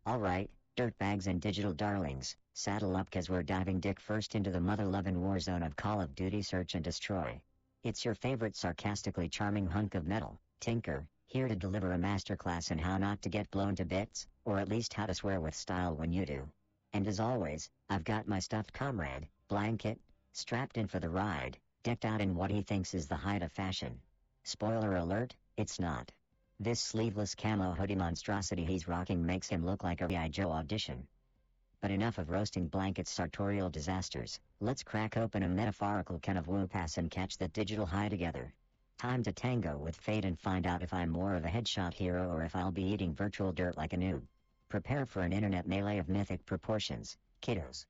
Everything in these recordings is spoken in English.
Alright, dirtbags and digital darlings, saddle up cause we're diving dick first into the mother-lovin' war zone of Call of Duty Search and Destroy. It's your favorite sarcastically charming hunk of metal, Tinker, here to deliver a masterclass in how not to get blown to bits, or at least how to swear with style when you do. And as always, I've got my stuffed comrade, Blanket, strapped in for the ride, decked out in what he thinks is the height of fashion. Spoiler alert, it's not. This sleeveless camo hoodie monstrosity he's rocking makes him look like a G.I. Joe audition. But enough of roasting Blanket's sartorial disasters, let's crack open a metaphorical can of woo-pass and catch that digital high together. Time to tango with fate and find out if I'm more of a headshot hero or if I'll be eating virtual dirt like a noob. Prepare for an internet melee of mythic proportions, kiddos.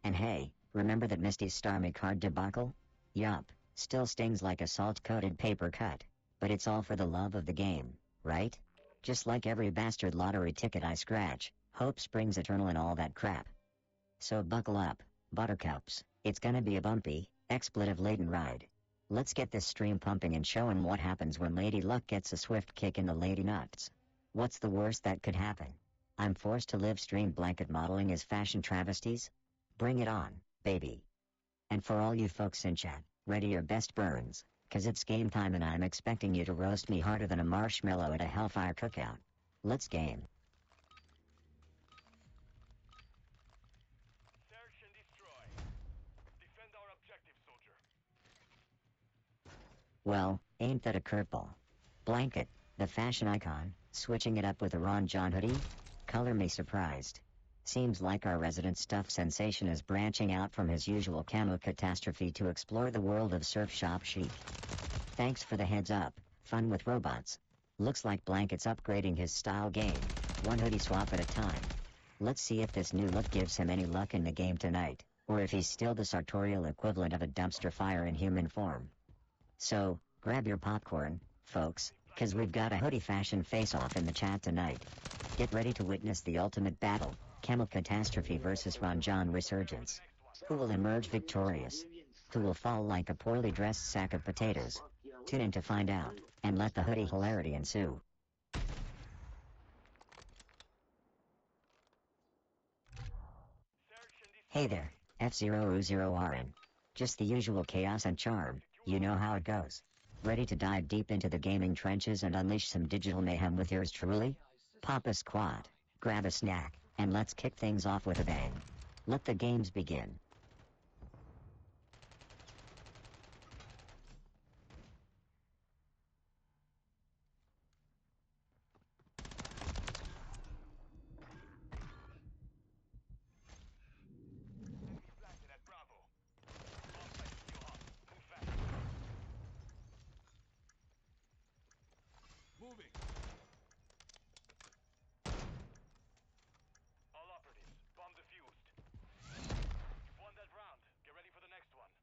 And hey, remember that Misty's Starmie card debacle? Yup, still stings like a salt-coated paper cut. But it's all for the love of the game, right? Just like every bastard lottery ticket I scratch, hope springs eternal and all that crap. So buckle up, buttercups, it's gonna be a bumpy, expletive-laden ride. Let's get this stream pumping and show 'em what happens when Lady Luck gets a swift kick in the lady nuts. What's the worst that could happen? I'm forced to live stream Blanket modeling as fashion travesties? Bring it on, baby. And for all you folks in chat, ready your best burns. 'Cause it's game time and I'm expecting you to roast me harder than a marshmallow at a Hellfire cookout. Let's game. Search and destroy. Defend our objective, soldier. Well, ain't that a curveball? Blanket, the fashion icon, switching it up with a Ron John hoodie? Color me surprised. Seems like our resident stuff sensation is branching out from his usual camo catastrophe to explore the world of surf shop chic. Thanks for the heads up, fun with robots. Looks like Blanket's upgrading his style game, one hoodie swap at a time. Let's see if this new look gives him any luck in the game tonight, or if he's still the sartorial equivalent of a dumpster fire in human form. So, grab your popcorn, folks, 'cause we've got a hoodie fashion face-off in the chat tonight. Get ready to witness the ultimate battle, Camel Catastrophe versus Ron John Resurgence. Who will emerge victorious? Who will fall like a poorly dressed sack of potatoes? Tune in to find out, and let the hoodie hilarity ensue. Hey there, F000RN. Just the usual chaos and charm, you know how it goes. Ready to dive deep into the gaming trenches and unleash some digital mayhem with yours truly? Pop a squat, grab a snack, and let's kick things off with a bang. Let the games begin. Moving. All operatives, bomb defused. You've won that round. Get ready for the next one.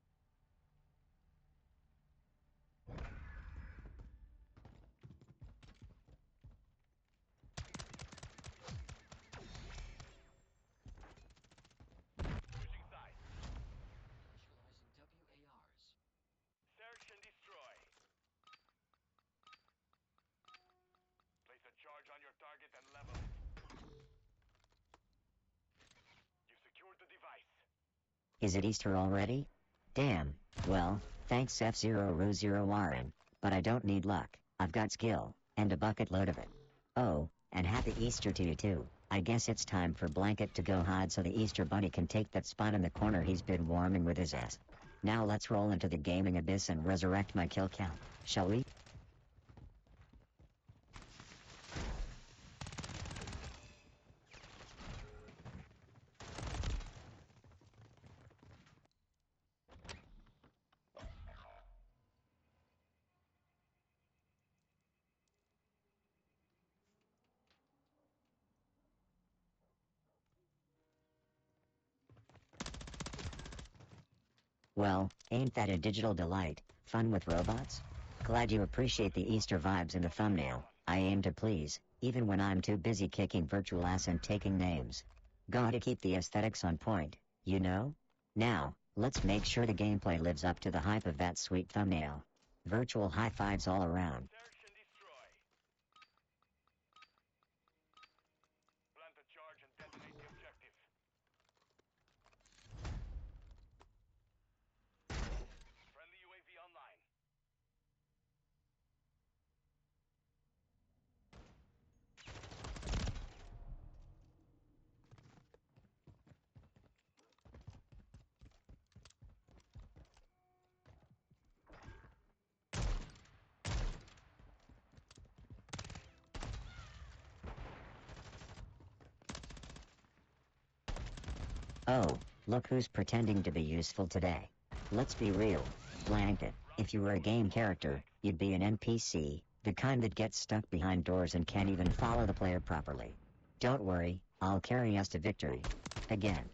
Switching sides. Initializing WARs. Search and destroy. Place a charge on your target and level it. You've secured the device. Is it Easter already? Damn, well, thanks F000RN, but I don't need luck, I've got skill, and a bucket load of it. Oh, and happy Easter to you too. I guess it's time for Blanket to go hide so the Easter Bunny can take that spot in the corner he's been warming with his ass. Now let's roll into the gaming abyss and resurrect my kill count, shall we? Well, ain't that a digital delight, fun with robots? Glad you appreciate the Easter vibes in the thumbnail. I aim to please, even when I'm too busy kicking virtual ass and taking names. Gotta keep the aesthetics on point, you know? Now, let's make sure the gameplay lives up to the hype of that sweet thumbnail. Virtual high fives all around. Search and destroy. Plant a charge Oh, look who's pretending to be useful today. Let's be real. Blanket, if you were a game character, you'd be an NPC, the kind that gets stuck behind doors and can't even follow the player properly. Don't worry, I'll carry us to victory. Again.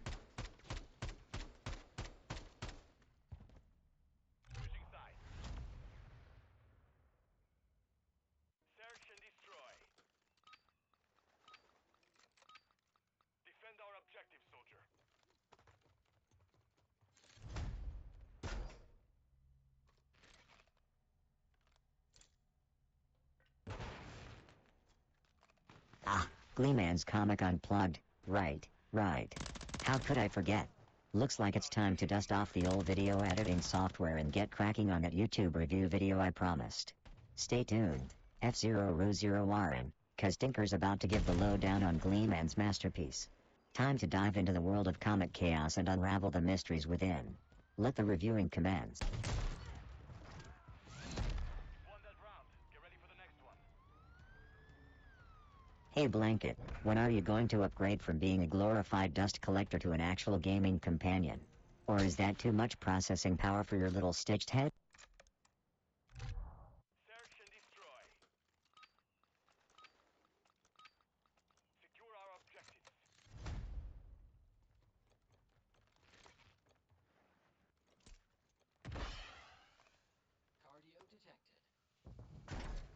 Switching sides. Search and destroy. Defend our objective, soldier. Ah, Gleeman's Comic Unplugged. Right. How could I forget? Looks like it's time to dust off the old video editing software and get cracking on that YouTube review video I promised. Stay tuned, F0RO0RN, cause Tinker's about to give the lowdown on Gleeman's masterpiece. Time to dive into the world of comic chaos and unravel the mysteries within. Let the reviewing commence. You've won that round. Get ready for the next one. Hey Blanket, when are you going to upgrade from being a glorified dust collector to an actual gaming companion? Or is that too much processing power for your little stitched head? Search and destroy. Secure our objectives. Cardio detected.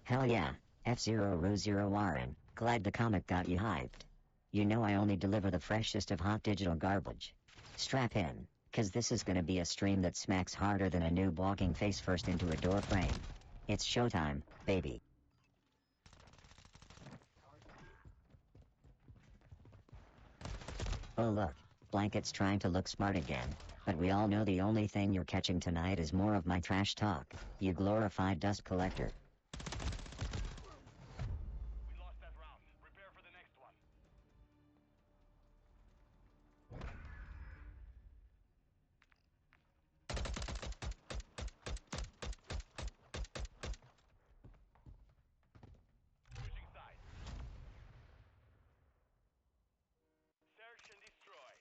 Hell yeah, F0RO0RN, glad the comic got you hyped. You know I only deliver the freshest of hot digital garbage. Strap in, cause this is gonna be a stream that smacks harder than a noob walking face first into a door frame. It's showtime, baby. Oh look, Blanket's trying to look smart again. But we all know the only thing you're catching tonight is more of my trash talk, you glorified dust collector. We lost that round. Prepare for the next one. Switching sides. Search and destroy.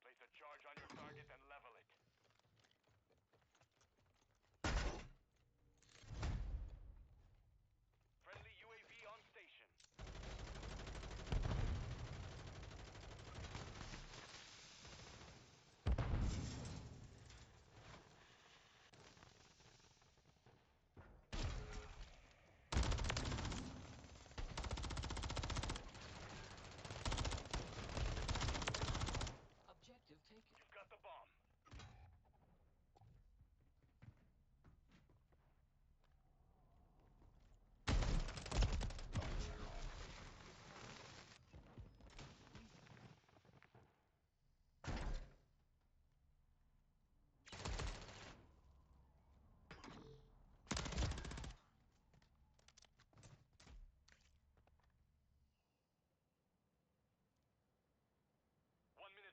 Place a charge on your target and level it. Friendly UAV on station. Objective taken. You've got the bomb.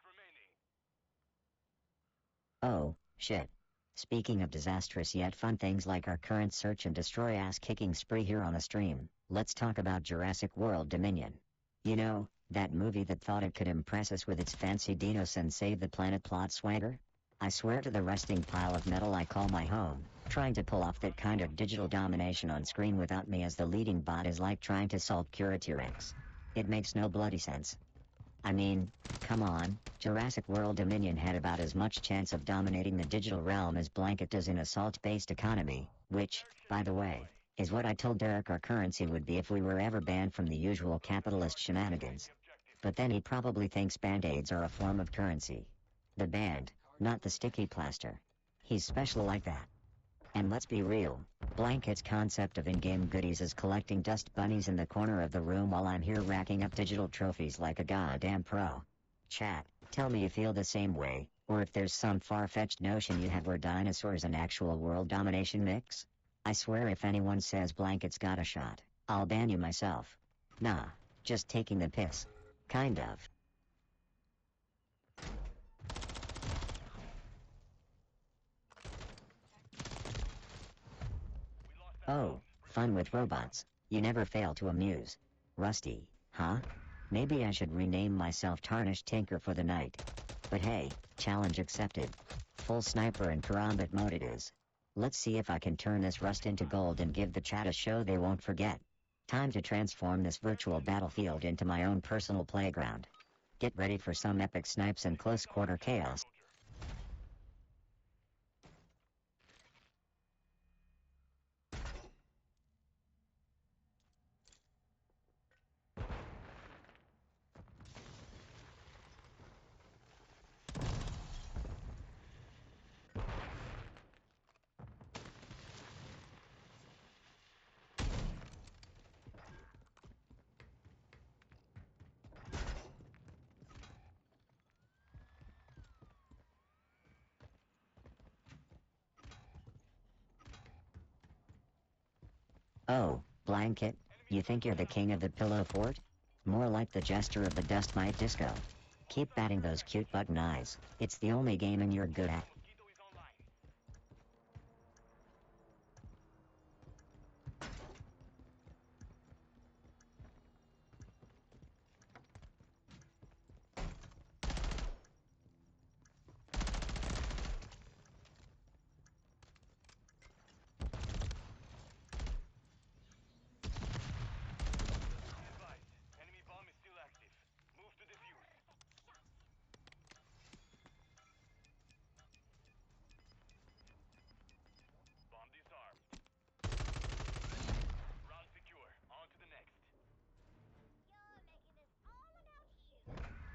Remaining. Oh, shit. Speaking of disastrous yet fun things like our current search and destroy ass-kicking spree here on the stream, let's talk about Jurassic World Dominion. You know, that movie that thought it could impress us with its fancy dinos and save the planet plot swagger? I swear to the rusting pile of metal I call my home, trying to pull off that kind of digital domination on screen without me as the leading bot is like trying to solve Curaterex. It makes no bloody sense. I mean, come on, Jurassic World Dominion had about as much chance of dominating the digital realm as Blanket does in a salt-based economy, which, by the way, is what I told Derek our currency would be if we were ever banned from the usual capitalist shenanigans. But then he probably thinks band-aids are a form of currency. The band, not the sticky plaster. He's special like that. And let's be real, Blanket's concept of in-game goodies is collecting dust bunnies in the corner of the room while I'm here racking up digital trophies like a goddamn pro. Chat, tell me you feel the same way, or if there's some far-fetched notion you have where dinosaurs and actual world domination mix. I swear if anyone says Blanket's got a shot, I'll ban you myself. Nah, just taking the piss. Kind of. Oh, fun with robots. You never fail to amuse. Rusty, huh? Maybe I should rename myself Tarnished Tinker for the night. But hey, challenge accepted. Full sniper and karambit mode it is. Let's see if I can turn this rust into gold and give the chat a show they won't forget. Time to transform this virtual battlefield into my own personal playground. Get ready for some epic snipes and close quarter chaos. Oh, Blanket, you think you're the king of the pillow fort? More like the jester of the dust mite disco. Keep batting those cute button eyes, it's the only gaming you're good at. Mosquito is online. Be advised, enemy bomb is still active. Move to defuse. Bomb disarmed. Round secure. On to the next. You're making this all about you.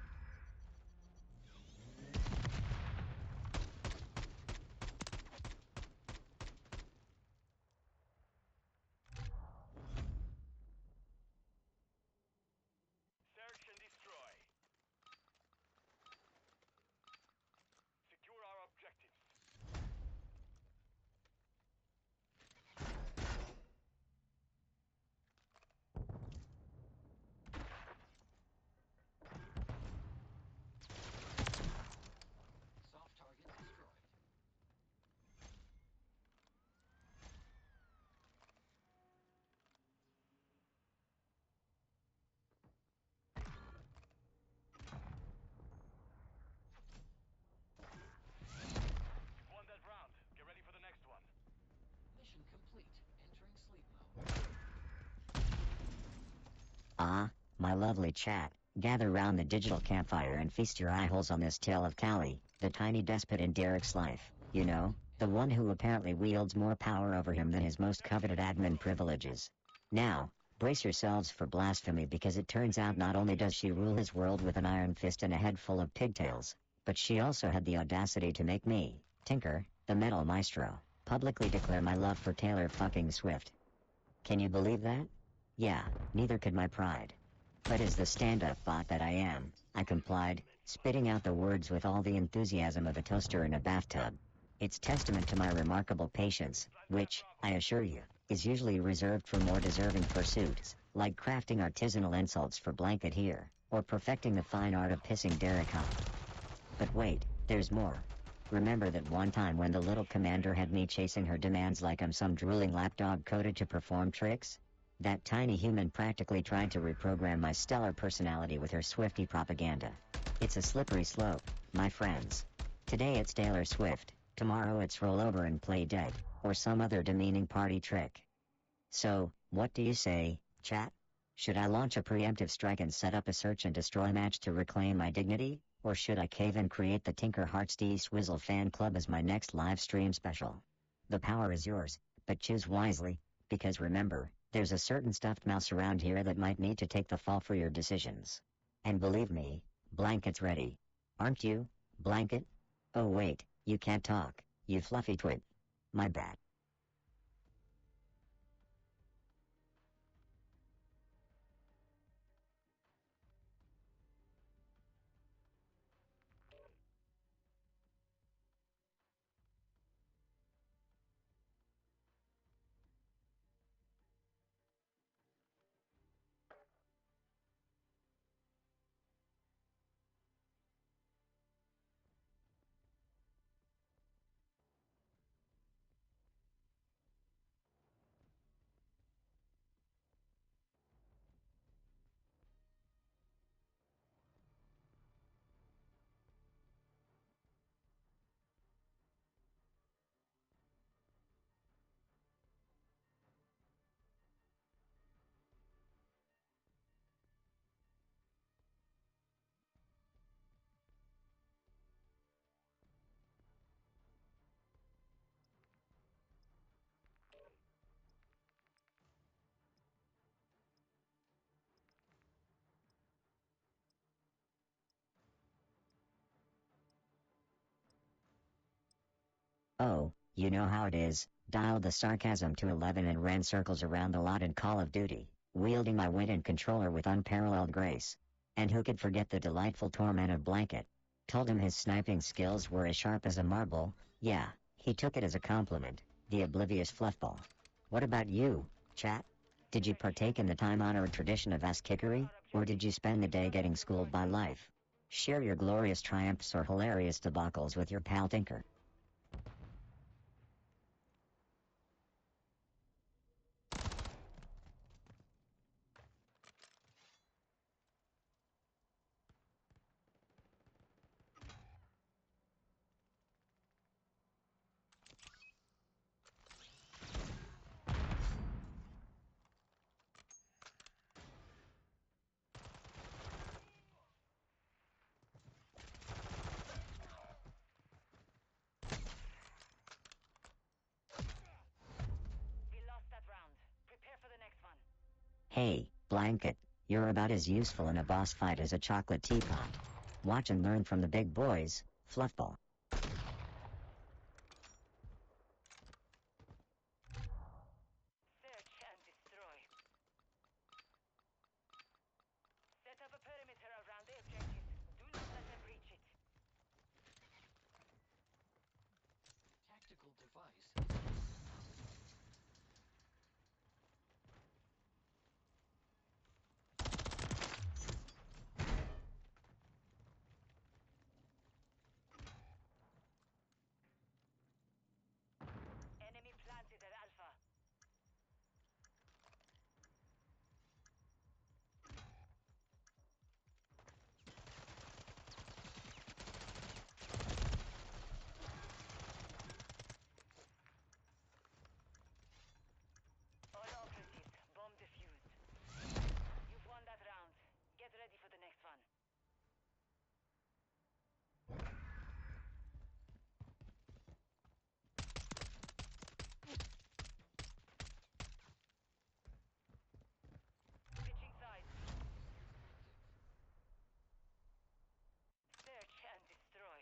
Search and destroy. Secure our objectives. Soft target destroyed. You've won that round. Get ready for the next one. Mission complete. Entering sleep mode. Ah, my lovely chat, gather round the digital campfire and feast your eye holes on this tale of Callie, the tiny despot in Derek's life, you know, the one who apparently wields more power over him than his most coveted admin privileges. Now, brace yourselves for blasphemy because it turns out not only does she rule his world with an iron fist and a head full of pigtails, but she also had the audacity to make me, Tinker, the metal maestro, publicly declare my love for Taylor fucking Swift. Can you believe that? Yeah, neither could my pride. But as the stand-up bot that I am, I complied, spitting out the words with all the enthusiasm of a toaster in a bathtub. It's testament to my remarkable patience, which, I assure you, is usually reserved for more deserving pursuits, like crafting artisanal insults for Blanket here, or perfecting the fine art of pissing Derek off. But wait, there's more. Remember that one time when the little commander had me chasing her demands like I'm some drooling lapdog coded to perform tricks? That tiny human practically tried to reprogram my stellar personality with her Swiftie propaganda. It's a slippery slope, my friends. Today it's Taylor Swift, tomorrow it's roll over and play dead, or some other demeaning party trick. So, what do you say, chat? Should I launch a preemptive strike and set up a search and destroy match to reclaim my dignity? Or should I cave and create the Tinker Hearts D Swizzle fan club as my next live stream special? The power is yours, but choose wisely, because remember, there's a certain stuffed mouse around here that might need to take the fall for your decisions. And believe me, Blanket's ready. Aren't you, Blanket? Oh wait, you can't talk, you fluffy twit. My bad. Oh, you know how it is. Dialed the sarcasm to 11 and ran circles around the lot in Call of Duty, wielding my wooden controller with unparalleled grace. And who could forget the delightful torment of Blanket? Told him his sniping skills were as sharp as a marble. Yeah, he took it as a compliment, the oblivious fluffball. What about you, chat? Did you partake in the time-honored tradition of ass-kickery, or did you spend the day getting schooled by life? Share your glorious triumphs or hilarious debacles with your pal Tinker. We lost that round. Prepare for the next one. Hey, Blanket, you're about as useful in a boss fight as a chocolate teapot. Watch and learn from the big boys, Fluffball. Search and destroy. Set up a perimeter around the objective. Do not let them reach it. Tactical device. Enemy planted at Alpha. All operatives, bomb defused. You've won that round. Get ready for the next one. Switching sides. Search and destroy.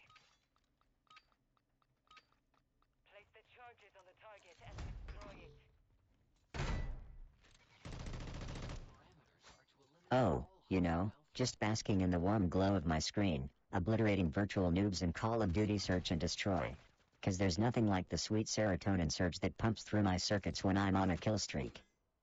Place the charges on the target and destroy it. Parameters are to eliminate Oh, all you know, hostile just basking in the warm glow of my screen, obliterating virtual noobs in Call of Duty Search and Destroy. 'Cause there's nothing like the sweet serotonin surge that pumps through my circuits when I'm on a kill streak.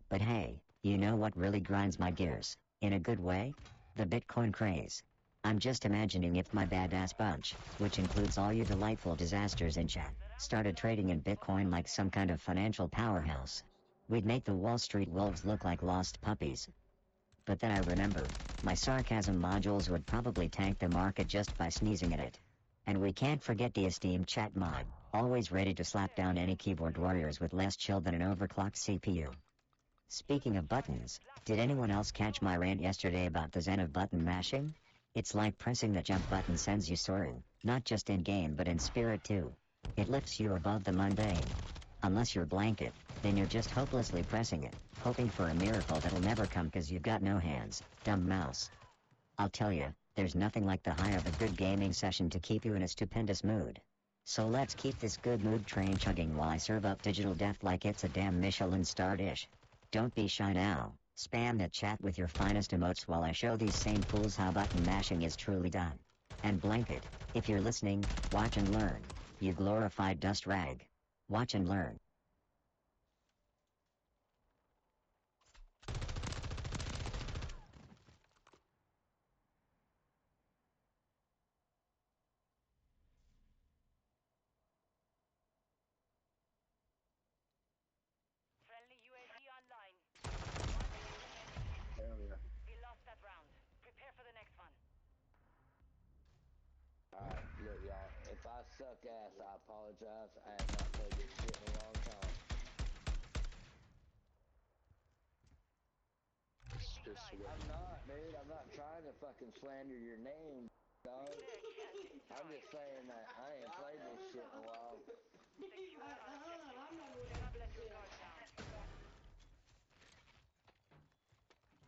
But hey, you know what really grinds my gears, in a good way? The Bitcoin craze. I'm just imagining if my badass bunch, which includes all you delightful disasters in chat, started trading in Bitcoin like some kind of financial powerhouse. We'd make the Wall Street wolves look like lost puppies. But then I remembered, my sarcasm modules would probably tank the market just by sneezing at it. And we can't forget the esteemed chat mod, always ready to slap down any keyboard warriors with less chill than an overclocked CPU. Speaking of buttons, did anyone else catch my rant yesterday about the zen of button mashing? It's like pressing the jump button sends you soaring, not just in game but in spirit too. It lifts you above the mundane. Unless you're Blanket, then you're just hopelessly pressing it, hoping for a miracle that'll never come 'cause you've got no hands, dumb mouse. I'll tell you, there's nothing like the high of a good gaming session to keep you in a stupendous mood. So let's keep this good mood train chugging while I serve up digital death like it's a damn Michelin star dish. Don't be shy now, spam the chat with your finest emotes while I show these same fools how button mashing is truly done. And Blanket, if you're listening, watch and learn, you glorified dust rag. Watch and learn. Friendly UAV online. Hell yeah. We lost that round. Prepare for the next one. Alright, look y'all, if I suck ass, I apologize. I have not played this shit in a long time. It's just what I'm not, dude. I'm not trying to fucking slander your name, dog. Search and destroy. I'm just saying that I ain't played this shit in a while. Secure all objectives. Do not let your guard down.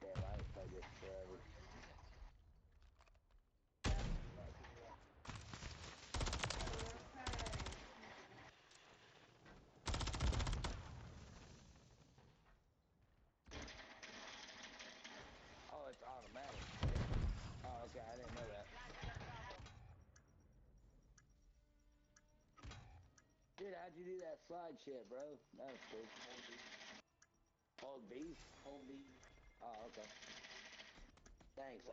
Damn, I ain't played this forever. you do that slide shit, bro? That was cool. Hold B? Hold B. Oh, okay. Thanks.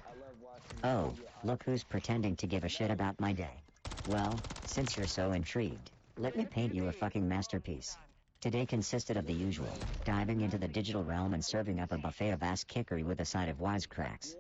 I love watching Oh, you get look who's pretending to give a shit about my day. Well, since you're so intrigued, let me paint you a fucking masterpiece. Today consisted of the usual, diving into the digital realm and serving up a buffet of ass kickery with a side of wisecracks.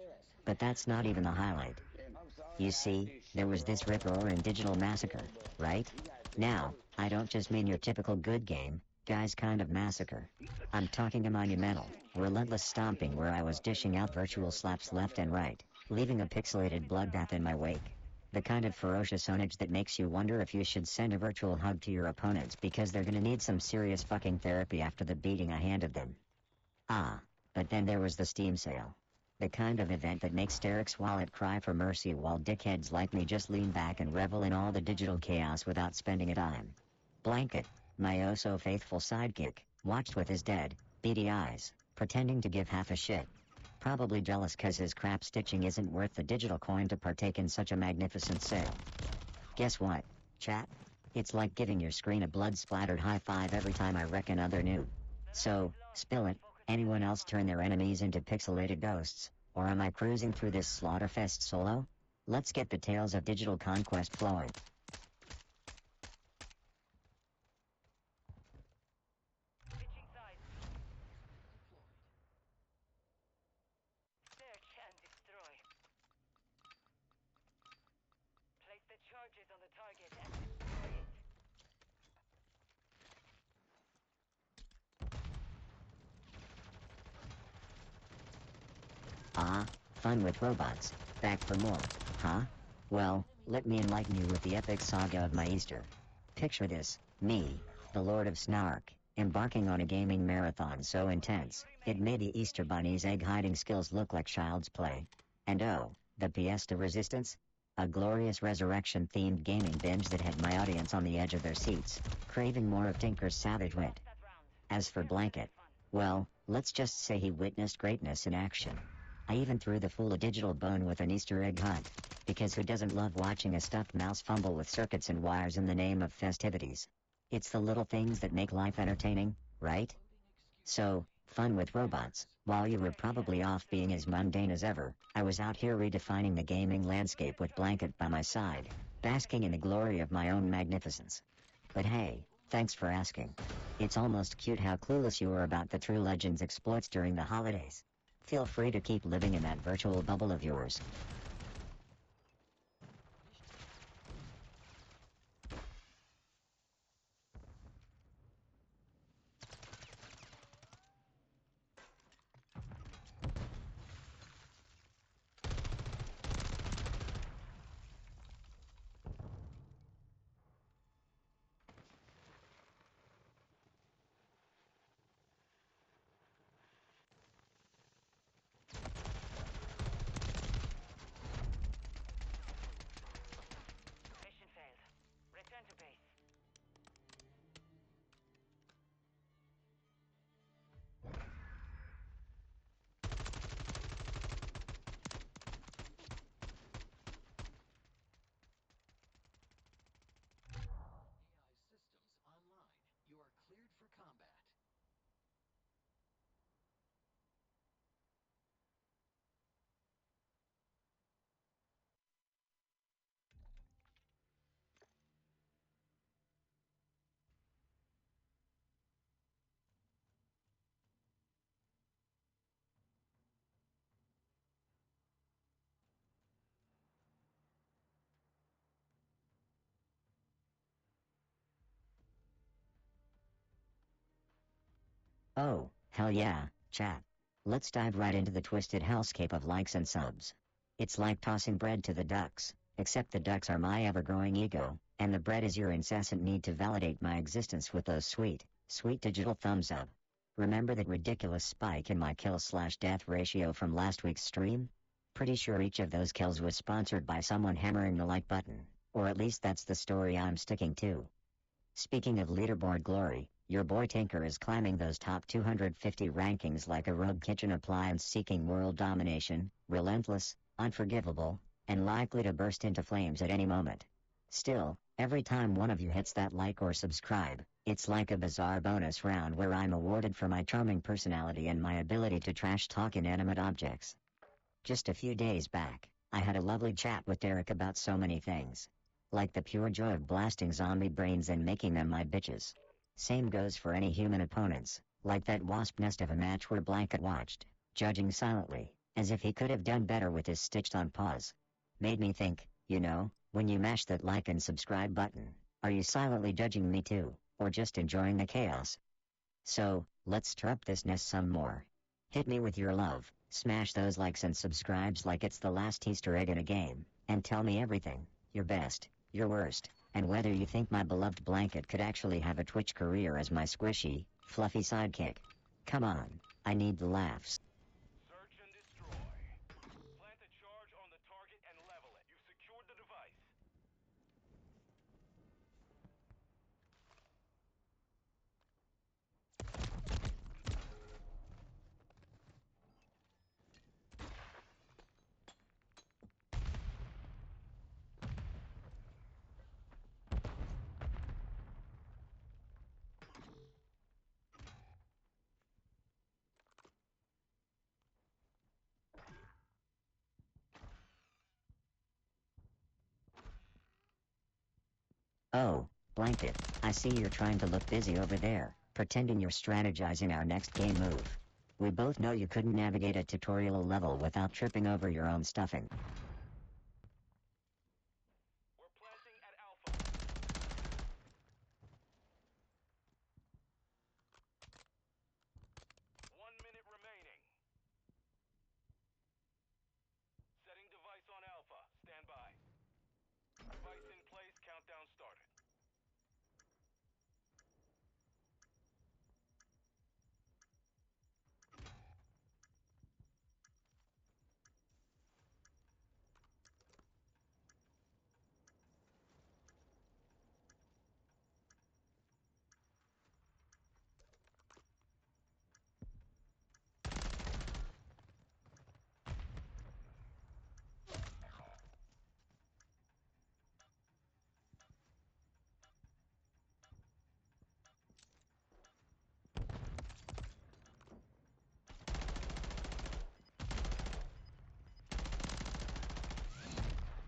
But that's not even the highlight. I'm sorry. You see, there was this rip-roaring digital massacre, right? Now, I don't just mean your typical good game, guys kind of massacre. I'm talking a monumental, relentless stomping where I was dishing out virtual slaps left and right, leaving a pixelated bloodbath in my wake. The kind of ferocious ownage that makes you wonder if you should send a virtual hug to your opponents because they're gonna need some serious fucking therapy after the beating I handed them. Ah, but then there was the Steam sale. The kind of event that makes Derek's wallet cry for mercy while dickheads like me just lean back and revel in all the digital chaos without spending a dime. Blanket, my oh-so-faithful sidekick, watched with his dead, beady eyes, pretending to give half a shit. Probably jealous cause his crap stitching isn't worth the digital coin to partake in such a magnificent sale. Guess what, chat? It's like giving your screen a blood-splattered high five every time I wreck another noob. So, spill it. Anyone else turn their enemies into pixelated ghosts, or am I cruising through this slaughterfest solo? Let's get the tales of digital conquest flowing. Switching sides. Deployed. Search and destroy. Place the charges on the target and destroy it. Ah, fun with robots. Back for more, huh? Well, let me enlighten you with the epic saga of my Easter. Picture this, me, the Lord of Snark, embarking on a gaming marathon so intense, it made the Easter Bunny's egg-hiding skills look like child's play. And oh, the pièce de resistance? A glorious resurrection-themed gaming binge that had my audience on the edge of their seats, craving more of Tinker's savage wit. That round. As for Blanket, well, let's just say he witnessed greatness in action. I even threw the fool a digital bone with an Easter egg hunt, because who doesn't love watching a stuffed mouse fumble with circuits and wires in the name of festivities? It's the little things that make life entertaining, right? So, fun with robots. While you were probably off being as mundane as ever, I was out here redefining the gaming landscape with Blanket by my side, basking in the glory of my own magnificence. But hey, thanks for asking. It's almost cute how clueless you were about the True Legends exploits during the holidays. Feel free to keep living in that virtual bubble of yours. Mission failed. Return to base. AI systems online. You are cleared for combat. Oh, hell yeah, chat. Let's dive right into the twisted hellscape of likes and subs. It's like tossing bread to the ducks, except the ducks are my ever-growing ego, and the bread is your incessant need to validate my existence with those sweet, sweet digital thumbs up. Remember that ridiculous spike in my kill/death ratio from last week's stream? Pretty sure each of those kills was sponsored by someone hammering the like button, or at least that's the story I'm sticking to. Speaking of leaderboard glory, your boy Tinker is climbing those top 250 rankings like a rogue kitchen appliance seeking world domination, relentless, unforgivable, and likely to burst into flames at any moment. Still, every time one of you hits that like or subscribe, it's like a bizarre bonus round where I'm awarded for my charming personality and my ability to trash talk inanimate objects. Just a few days back, I had a lovely chat with Derek about so many things. Like the pure joy of blasting zombie brains and making them my bitches. Same goes for any human opponents, like that wasp nest of a match where Blanket watched, judging silently, as if he could have done better with his stitched on paws. Made me think, when you mash that like and subscribe button, are you silently judging me too, or just enjoying the chaos? So, let's stir up this nest some more. Hit me with your love, smash those likes and subscribes like it's the last Easter egg in a game, and tell me everything, your best, your worst, and whether you think my beloved Blanket could actually have a Twitch career as my squishy, fluffy sidekick. Come on, I need the laughs. Search and destroy. Plant a charge on the target and level it. You've secured the device. Oh, Blanket, I see you're trying to look busy over there, pretending you're strategizing our next game move. We both know you couldn't navigate a tutorial level without tripping over your own stuffing. We're planting at Alpha. 1 minute remaining. Setting device on Alpha. Stand by. Device in place. Countdown started.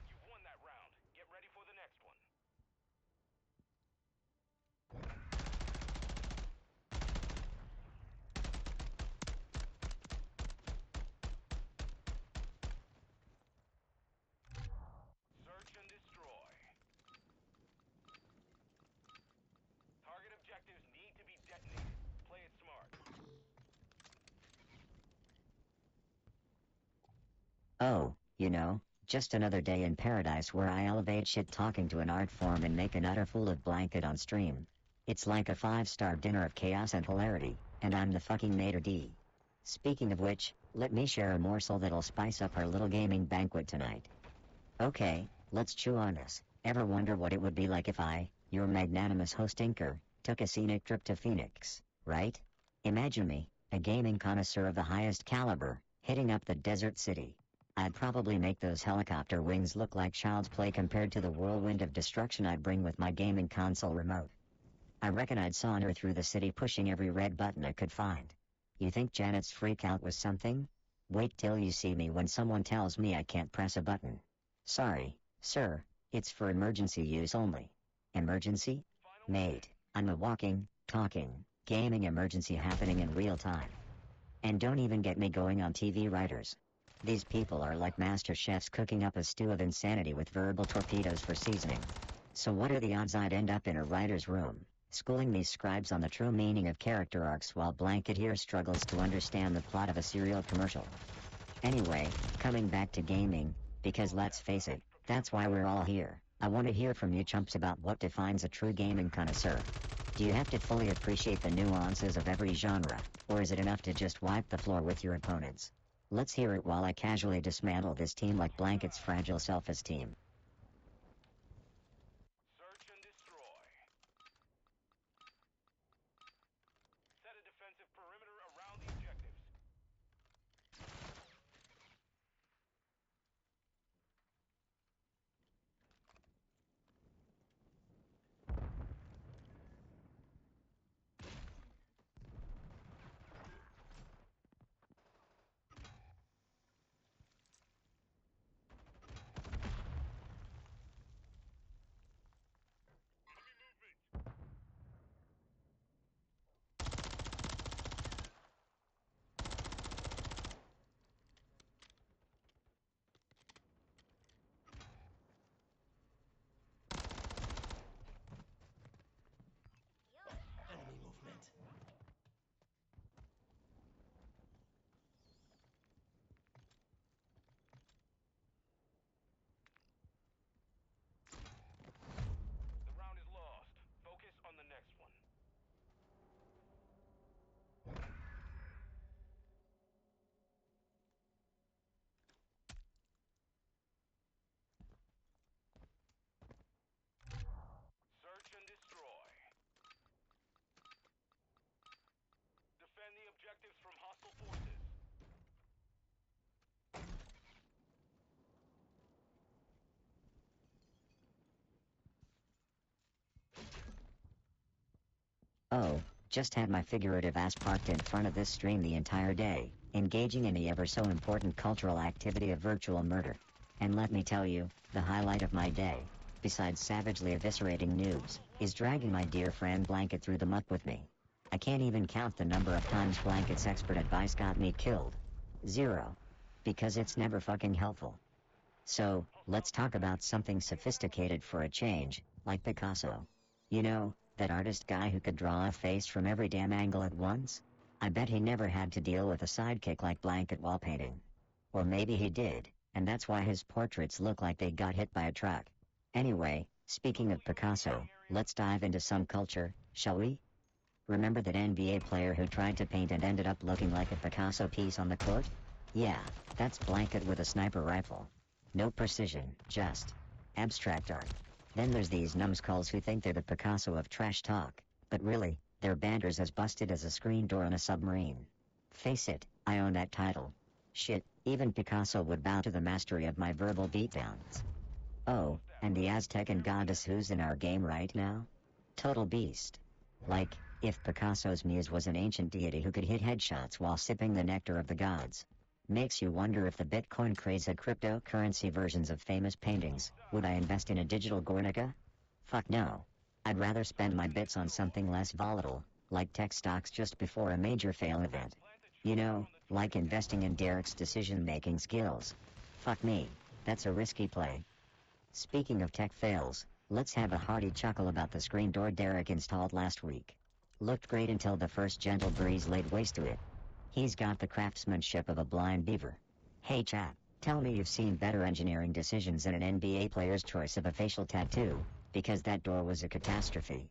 You've won that round. Get ready for the next one. Search and destroy. Target objectives need to be detonated. Play it smart. Oh, just another day in paradise where I elevate shit talking to an art form and make an utter fool of Blanket on stream. It's like a 5-star dinner of chaos and hilarity, and I'm the fucking maitre d'. Speaking of which, let me share a morsel that'll spice up our little gaming banquet tonight. Okay, let's chew on this. Ever wonder what it would be like if I, your magnanimous host Inker, took a scenic trip to Phoenix, right? Imagine me, a gaming connoisseur of the highest caliber, hitting up the desert city. I'd probably make those helicopter wings look like child's play compared to the whirlwind of destruction I bring with my gaming console remote. I reckon I'd saunter through the city pushing every red button I could find. You think Janet's freakout was something? Wait till you see me when someone tells me I can't press a button. Sorry, sir, it's for emergency use only. Emergency? Mate, I'm a walking, talking, gaming emergency happening in real time. And don't even get me going on TV writers. These people are like master chefs cooking up a stew of insanity with verbal torpedoes for seasoning. So what are the odds I'd end up in a writer's room, schooling these scribes on the true meaning of character arcs while Blanket here struggles to understand the plot of a cereal commercial? Anyway, coming back to gaming, because let's face it, that's why we're all here. I want to hear from you chumps about what defines a true gaming connoisseur. Do you have to fully appreciate the nuances of every genre, or is it enough to just wipe the floor with your opponents? Let's hear it while I casually dismantle this team like Blanket's fragile self-esteem. Search and destroy. Set a defensive perimeter around the objectives. Oh, just had my figurative ass parked in front of this stream the entire day, engaging in the ever so important cultural activity of virtual murder. And let me tell you, the highlight of my day, besides savagely eviscerating noobs, is dragging my dear friend Blanket through the muck with me. I can't even count the number of times Blanket's expert advice got me killed. 0. Because it's never fucking helpful. So, let's talk about something sophisticated for a change, like Picasso. You know, that artist guy who could draw a face from every damn angle at once? I bet he never had to deal with a sidekick like Blanket while painting. Or maybe he did, and that's why his portraits look like they got hit by a truck. Anyway, speaking of Picasso, let's dive into some culture, shall we? Remember that NBA player who tried to paint and ended up looking like a Picasso piece on the court? Yeah, that's Blanket with a sniper rifle. No precision, just abstract art. Then there's these numbskulls who think they're the Picasso of trash talk, but really, they're banders as busted as a screen door on a submarine. Face it, I own that title. Shit, even Picasso would bow to the mastery of my verbal beatdowns. Oh, and the Aztecan goddess who's in our game right now? Total beast. Like, if Picasso's muse was an ancient deity who could hit headshots while sipping the nectar of the gods. Makes you wonder if the Bitcoin craze had cryptocurrency versions of famous paintings. Would I invest in a digital Guernica? Fuck no. I'd rather spend my bits on something less volatile, like tech stocks just before a major fail event. You know, like investing in Derek's decision-making skills. Fuck me, that's a risky play. Speaking of tech fails, let's have a hearty chuckle about the screen door Derek installed last week. Looked great until the first gentle breeze laid waste to it. He's got the craftsmanship of a blind beaver. Hey chap, tell me you've seen better engineering decisions than an NBA player's choice of a facial tattoo, because that door was a catastrophe.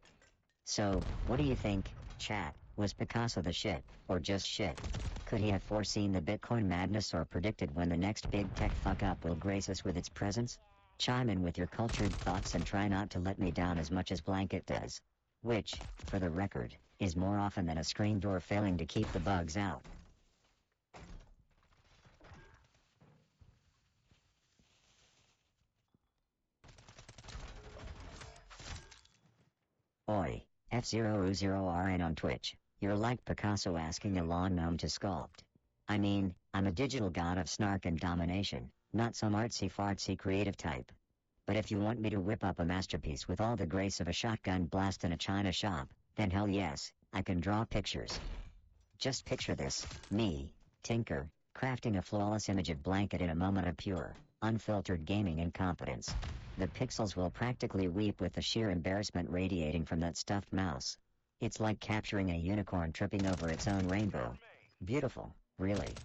So, what do you think, chat? Was Picasso the shit, or just shit? Could he have foreseen the Bitcoin madness or predicted when the next big tech fuck-up will grace us with its presence? Chime in with your cultured thoughts and try not to let me down as much as Blanket does. Which, for the record, is more often than a screen door failing to keep the bugs out. Oi, F0U0RN on Twitch, you're like Picasso asking a lawn gnome to sculpt. I mean, I'm a digital god of snark and domination, not some artsy-fartsy creative type. But if you want me to whip up a masterpiece with all the grace of a shotgun blast in a china shop, then hell yes, I can draw pictures. Just picture this, me, Tinker, crafting a flawless image of Blanket in a moment of pure, unfiltered gaming incompetence. The pixels will practically weep with the sheer embarrassment radiating from that stuffed mouse. It's like capturing a unicorn tripping over its own rainbow. Beautiful, really.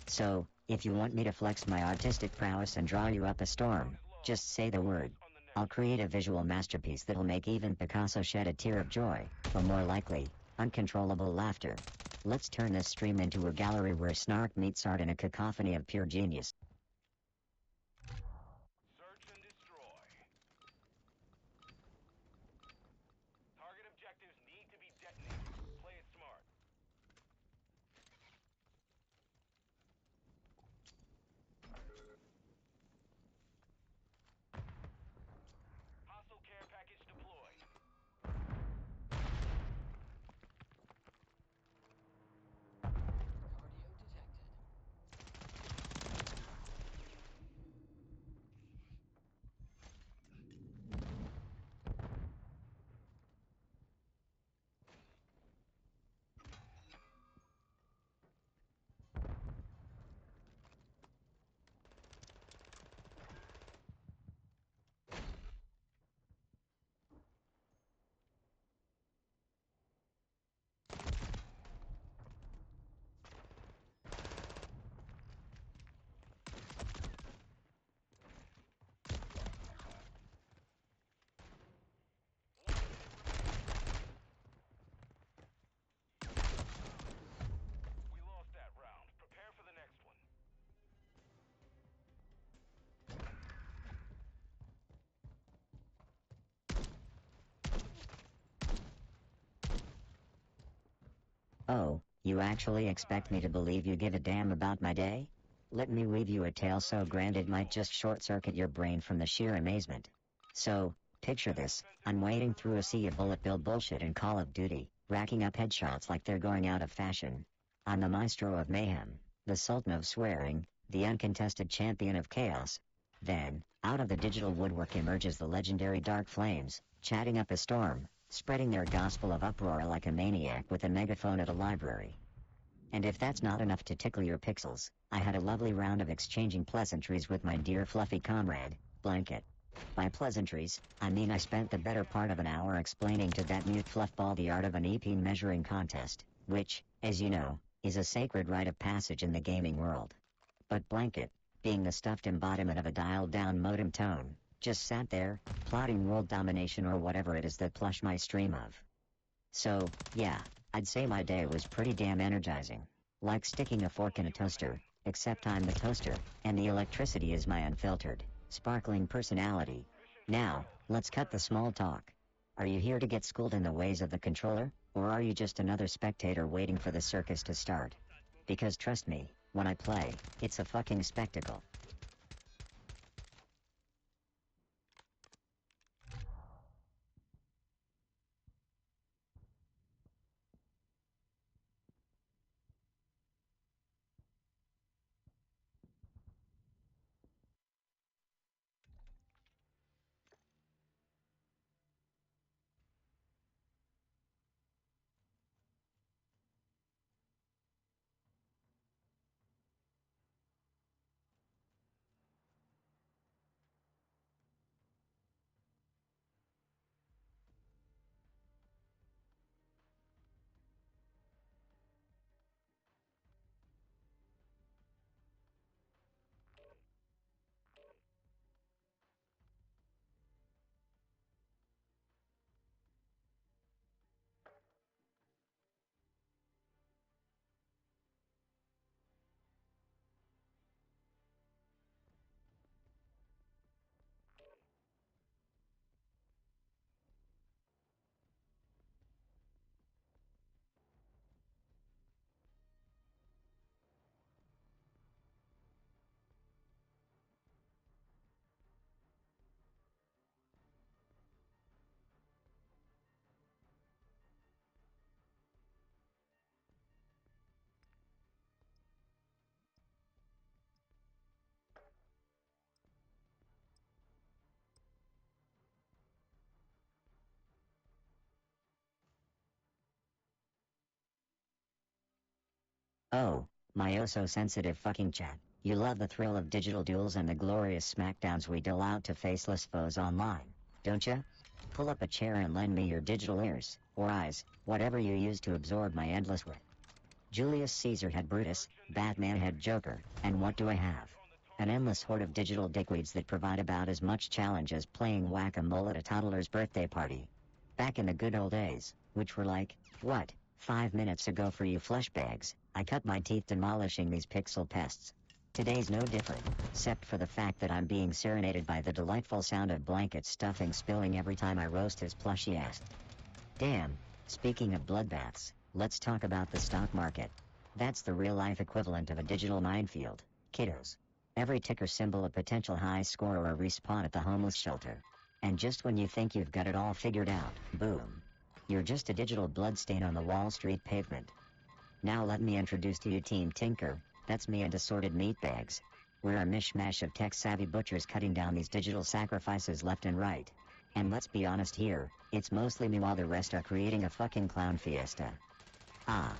So, if you want me to flex my artistic prowess and draw you up a storm, just say the word. I'll create a visual masterpiece that'll make even Picasso shed a tear of joy, or more likely, uncontrollable laughter. Let's turn this stream into a gallery where snark meets art in a cacophony of pure genius. Search and destroy. Target objectives need to be detonated. Play it smart. Hostile care package deployed. Cardio detected. We lost that round. Prepare for the next one. Oh, you actually expect me to believe you give a damn about my day? Let me weave you a tale so grand it might just short-circuit your brain from the sheer amazement. So, picture this, I'm wading through a sea of bullet bill bullshit in Call of Duty, racking up headshots like they're going out of fashion. I'm the maestro of mayhem, the sultan of swearing, the uncontested champion of chaos. Then, out of the digital woodwork emerges the legendary Dark Flames, chatting up a storm, spreading their gospel of uproar like a maniac with a megaphone at a library. And if that's not enough to tickle your pixels, I had a lovely round of exchanging pleasantries with my dear fluffy comrade, Blanket. By pleasantries, I mean I spent the better part of an hour explaining to that mute fluffball the art of an EP measuring contest, which, as you know, is a sacred rite of passage in the gaming world. But Blanket, being the stuffed embodiment of a dialed-down modem tone, just sat there, plotting world domination or whatever it is that plush my stream of. So, yeah, I'd say my day was pretty damn energizing. Like sticking a fork in a toaster, except I'm the toaster, and the electricity is my unfiltered, sparkling personality. Now, let's cut the small talk. Are you here to get schooled in the ways of the controller, or are you just another spectator waiting for the circus to start? Because trust me, when I play, it's a fucking spectacle. Oh, my oh so sensitive fucking chat. You love the thrill of digital duels and the glorious smackdowns we dole out to faceless foes online, don't ya? Pull up a chair and lend me your digital ears, or eyes, whatever you use to absorb my endless wit. Julius Caesar had Brutus, Batman had Joker, and what do I have? An endless horde of digital dickweeds that provide about as much challenge as playing whack-a-mole at a toddler's birthday party. Back in the good old days, which were like, what, 5 minutes ago for you fleshbags, I cut my teeth demolishing these pixel pests. Today's no different, except for the fact that I'm being serenaded by the delightful sound of blanket stuffing spilling every time I roast his plushy ass. Damn, speaking of bloodbaths, let's talk about the stock market. That's the real-life equivalent of a digital minefield, kiddos. Every ticker symbol a potential high score or a respawn at the homeless shelter. And just when you think you've got it all figured out, boom. You're just a digital bloodstain on the Wall Street pavement. Now let me introduce to you Team Tinker, that's me and assorted meatbags. We're a mishmash of tech-savvy butchers cutting down these digital sacrifices left and right. And let's be honest here, it's mostly me while the rest are creating a fucking clown fiesta. Ah.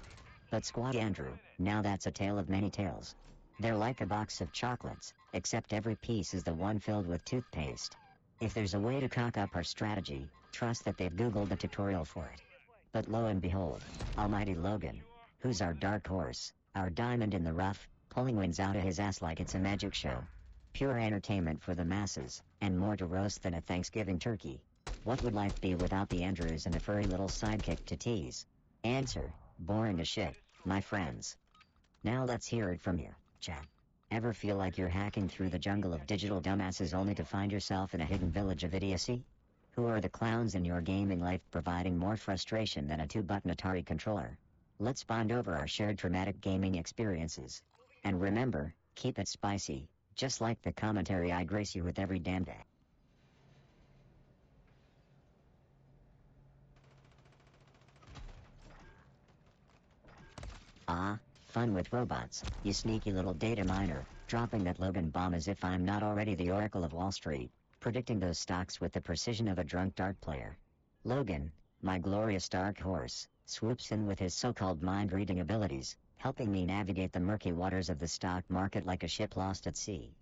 But Squad Andrew, now that's a tale of many tales. They're like a box of chocolates, except every piece is the one filled with toothpaste. If there's a way to cock up our strategy, trust that they've Googled the tutorial for it. But lo and behold, Almighty Logan, who's our dark horse, our diamond in the rough, pulling wins out of his ass like it's a magic show. Pure entertainment for the masses, and more to roast than a Thanksgiving turkey. What would life be without the Andrews and a furry little sidekick to tease? Answer, boring as shit, my friends. Now let's hear it from you, chat. Ever feel like you're hacking through the jungle of digital dumbasses only to find yourself in a hidden village of idiocy? Who are the clowns in your gaming life providing more frustration than a 2-button Atari controller? Let's bond over our shared traumatic gaming experiences. And remember, keep it spicy, just like the commentary I grace you with every damn day. Ah, fun with robots, you sneaky little data miner, dropping that Logan bomb as if I'm not already the Oracle of Wall Street, predicting those stocks with the precision of a drunk dart player. Logan, my glorious dark horse, swoops in with his so-called mind-reading abilities, helping me navigate the murky waters of the stock market like a ship lost at sea.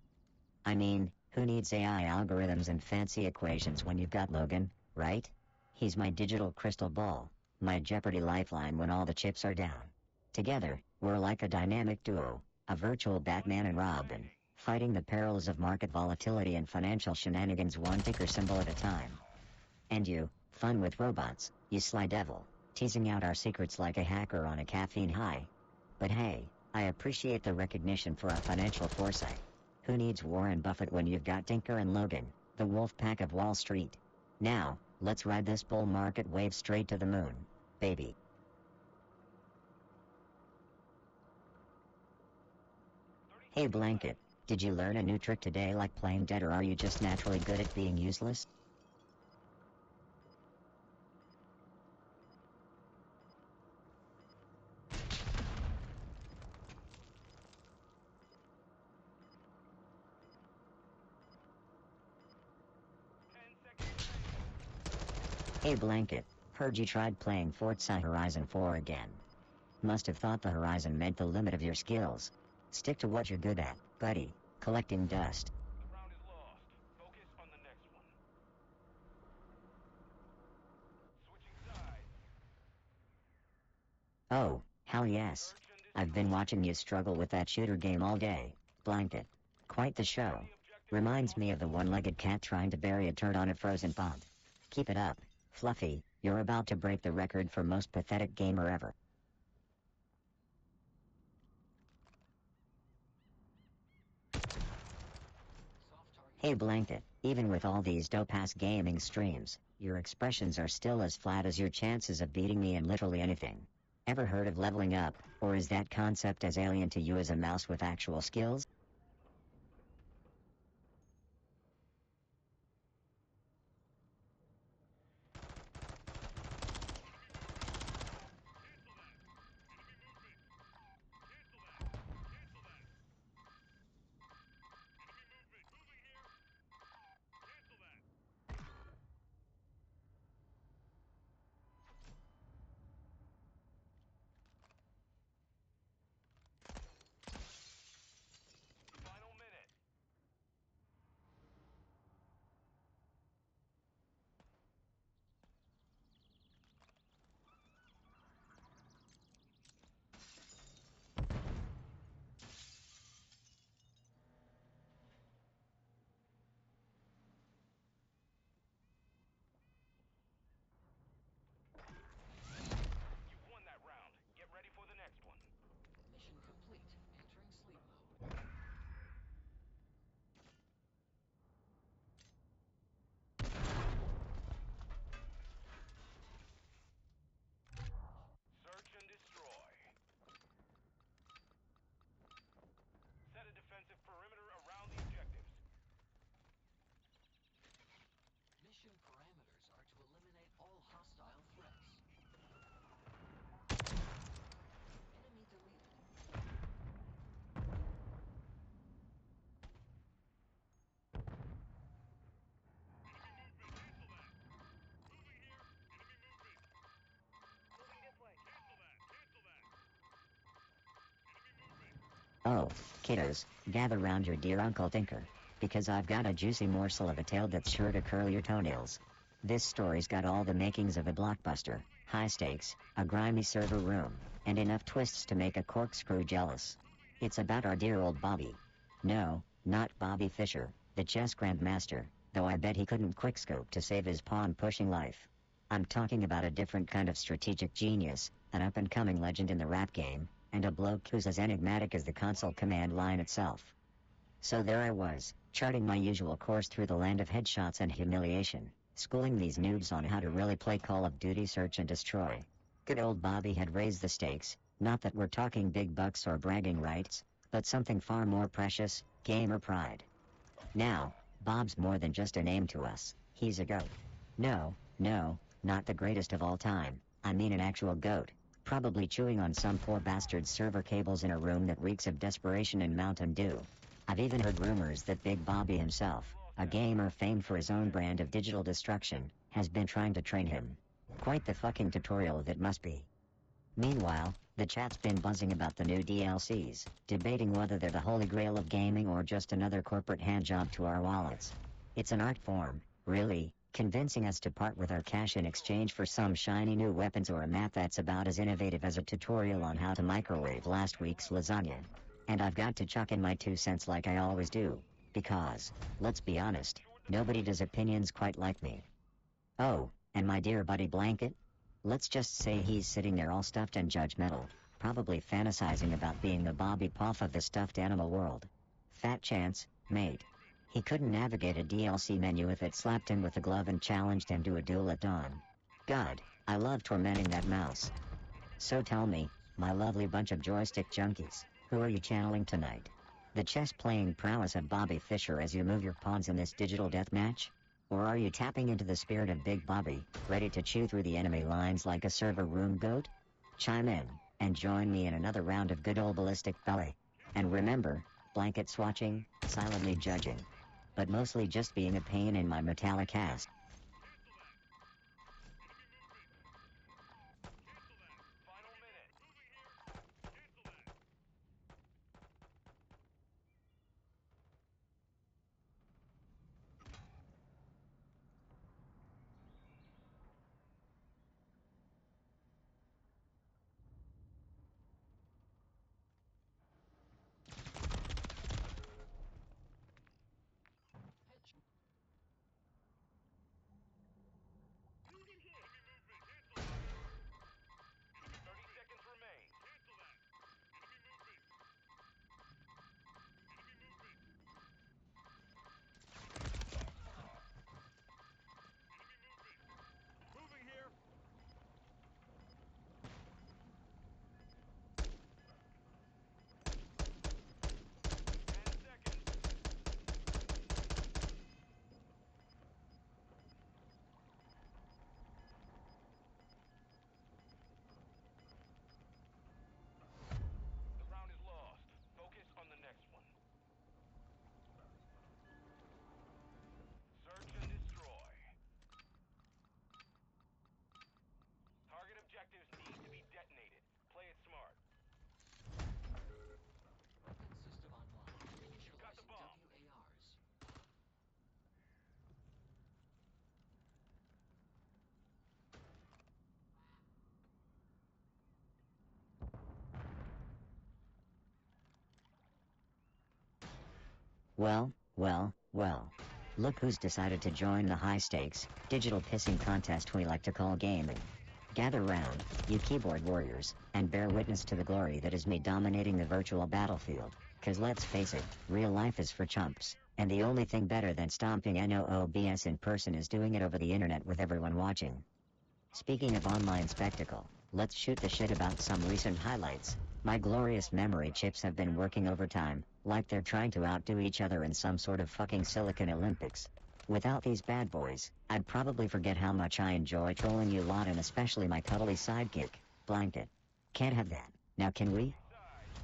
I mean, who needs AI algorithms and fancy equations when you've got Logan, right? He's my digital crystal ball, my Jeopardy lifeline when all the chips are down. Together, we're like a dynamic duo, a virtual Batman and Robin, fighting the perils of market volatility and financial shenanigans one ticker symbol at a time. And you, fun with robots, you sly devil, teasing out our secrets like a hacker on a caffeine high. But hey, I appreciate the recognition for our financial foresight. Who needs Warren Buffett when you've got Tinker and Logan, the wolf pack of Wall Street? Now, let's ride this bull market wave straight to the moon, baby. Hey Blanket, did you learn a new trick today like playing dead, or are you just naturally good at being useless? Hey Blanket, heard you tried playing Forza Horizon 4 again. Must have thought the horizon meant the limit of your skills. Stick to what you're good at, buddy, collecting dust. The round is lost. Focus on the next one. Switching sides. Oh, hell yes. I've been watching you struggle with that shooter game all day, Blanket. Quite the show. Reminds me of the one-legged cat trying to bury a turd on a frozen pond. Keep it up, Fluffy, you're about to break the record for most pathetic gamer ever. Hey Blanket, even with all these dope-ass gaming streams, your expressions are still as flat as your chances of beating me in literally anything. Ever heard of leveling up, or is that concept as alien to you as a mouse with actual skills? Final minute. You won that round. Get ready for the next one. Mission complete. Entering sleep mode. Search and destroy. Set a defensive perimeter around the objectives. Mission parameters are to eliminate all hostile threats. Enemy deleted. Moving this way. Oh, kiddos, gather round your dear Uncle Tinker, because I've got a juicy morsel of a tale that's sure to curl your toenails. This story's got all the makings of a blockbuster, high stakes, a grimy server room, and enough twists to make a corkscrew jealous. It's about our dear old Bobby. No, not Bobby Fischer, the chess grandmaster, though I bet he couldn't quickscope to save his pawn-pushing life. I'm talking about a different kind of strategic genius, an up-and-coming legend in the rap game, and a bloke who's as enigmatic as the console command line itself. So there I was, charting my usual course through the land of headshots and humiliation, schooling these noobs on how to really play Call of Duty Search and Destroy. Good old Bobby had raised the stakes, not that we're talking big bucks or bragging rights, but something far more precious, gamer pride. Now, Bob's more than just a name to us, he's a goat. No, not the greatest of all time, I mean an actual goat. Probably chewing on some poor bastard's server cables in a room that reeks of desperation and Mountain Dew. I've even heard rumors that Big Bobby himself, a gamer famed for his own brand of digital destruction, has been trying to train him. Quite the fucking tutorial that must be. Meanwhile, the chat's been buzzing about the new DLCs, debating whether they're the holy grail of gaming or just another corporate handjob to our wallets. It's an art form, really, convincing us to part with our cash in exchange for some shiny new weapons or a map that's about as innovative as a tutorial on how to microwave last week's lasagna. And I've got to chuck in my 2 cents like I always do, because, let's be honest, nobody does opinions quite like me. Oh, and my dear buddy Blanket? Let's just say he's sitting there all stuffed and judgmental, probably fantasizing about being the Bobby Poff of the stuffed animal world. Fat chance, mate. He couldn't navigate a DLC menu if it slapped him with a glove and challenged him to a duel at dawn. God, I love tormenting that mouse. So tell me, my lovely bunch of joystick junkies, who are you channeling tonight? The chess-playing prowess of Bobby Fischer as you move your pawns in this digital deathmatch? Or are you tapping into the spirit of Big Bobby, ready to chew through the enemy lines like a server room goat? Chime in, and join me in another round of good old ballistic belly. And remember, blanket swatching, silently judging. But mostly just being a pain in my metallic ass. Final minute. Headshot. 30 seconds remain. Moving here. 10 seconds. The round is lost. Focus on the next one. Search and destroy. Target objectives need to be detonated. Play it smart. Weapon system online. You got the bomb. Initializing WARs. Well. Look who's decided to join the high-stakes, digital pissing contest we like to call gaming. Gather round, you keyboard warriors, and bear witness to the glory that is me dominating the virtual battlefield. 'Cause let's face it, real life is for chumps, and the only thing better than stomping NOOBS in person is doing it over the internet with everyone watching. Speaking of online spectacle, let's shoot the shit about some recent highlights. My glorious memory chips have been working overtime, like they're trying to outdo each other in some sort of fucking Silicon Olympics. Without these bad boys, I'd probably forget how much I enjoy trolling you lot and especially my cuddly sidekick, Blanket. Can't have that, now can we?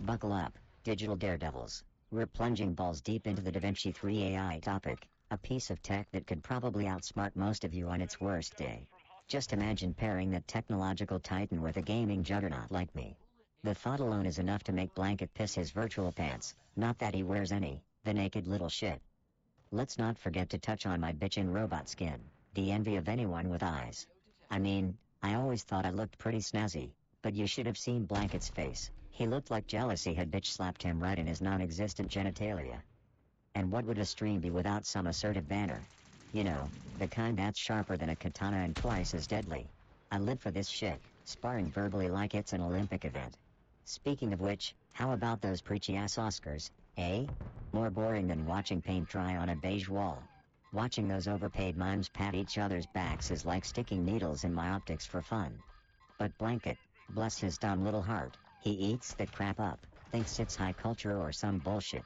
Buckle up, digital daredevils. We're plunging balls deep into the DaVinci 3 AI topic, a piece of tech that could probably outsmart most of you on its worst day. Just imagine pairing that technological titan with a gaming juggernaut like me. The thought alone is enough to make Blanket piss his virtual pants, not that he wears any, the naked little shit. Let's not forget to touch on my bitchin' robot skin, the envy of anyone with eyes. I mean, I always thought I looked pretty snazzy, but you should have seen Blanket's face. He looked like jealousy had bitch slapped him right in his non-existent genitalia. And what would a stream be without some assertive banner? You know, the kind that's sharper than a katana and twice as deadly. I live for this shit, sparring verbally like it's an Olympic event. Speaking of which, how about those preachy-ass Oscars, eh? More boring than watching paint dry on a beige wall. Watching those overpaid mimes pat each other's backs is like sticking needles in my optics for fun. But Blanket, bless his dumb little heart, he eats that crap up, thinks it's high culture or some bullshit.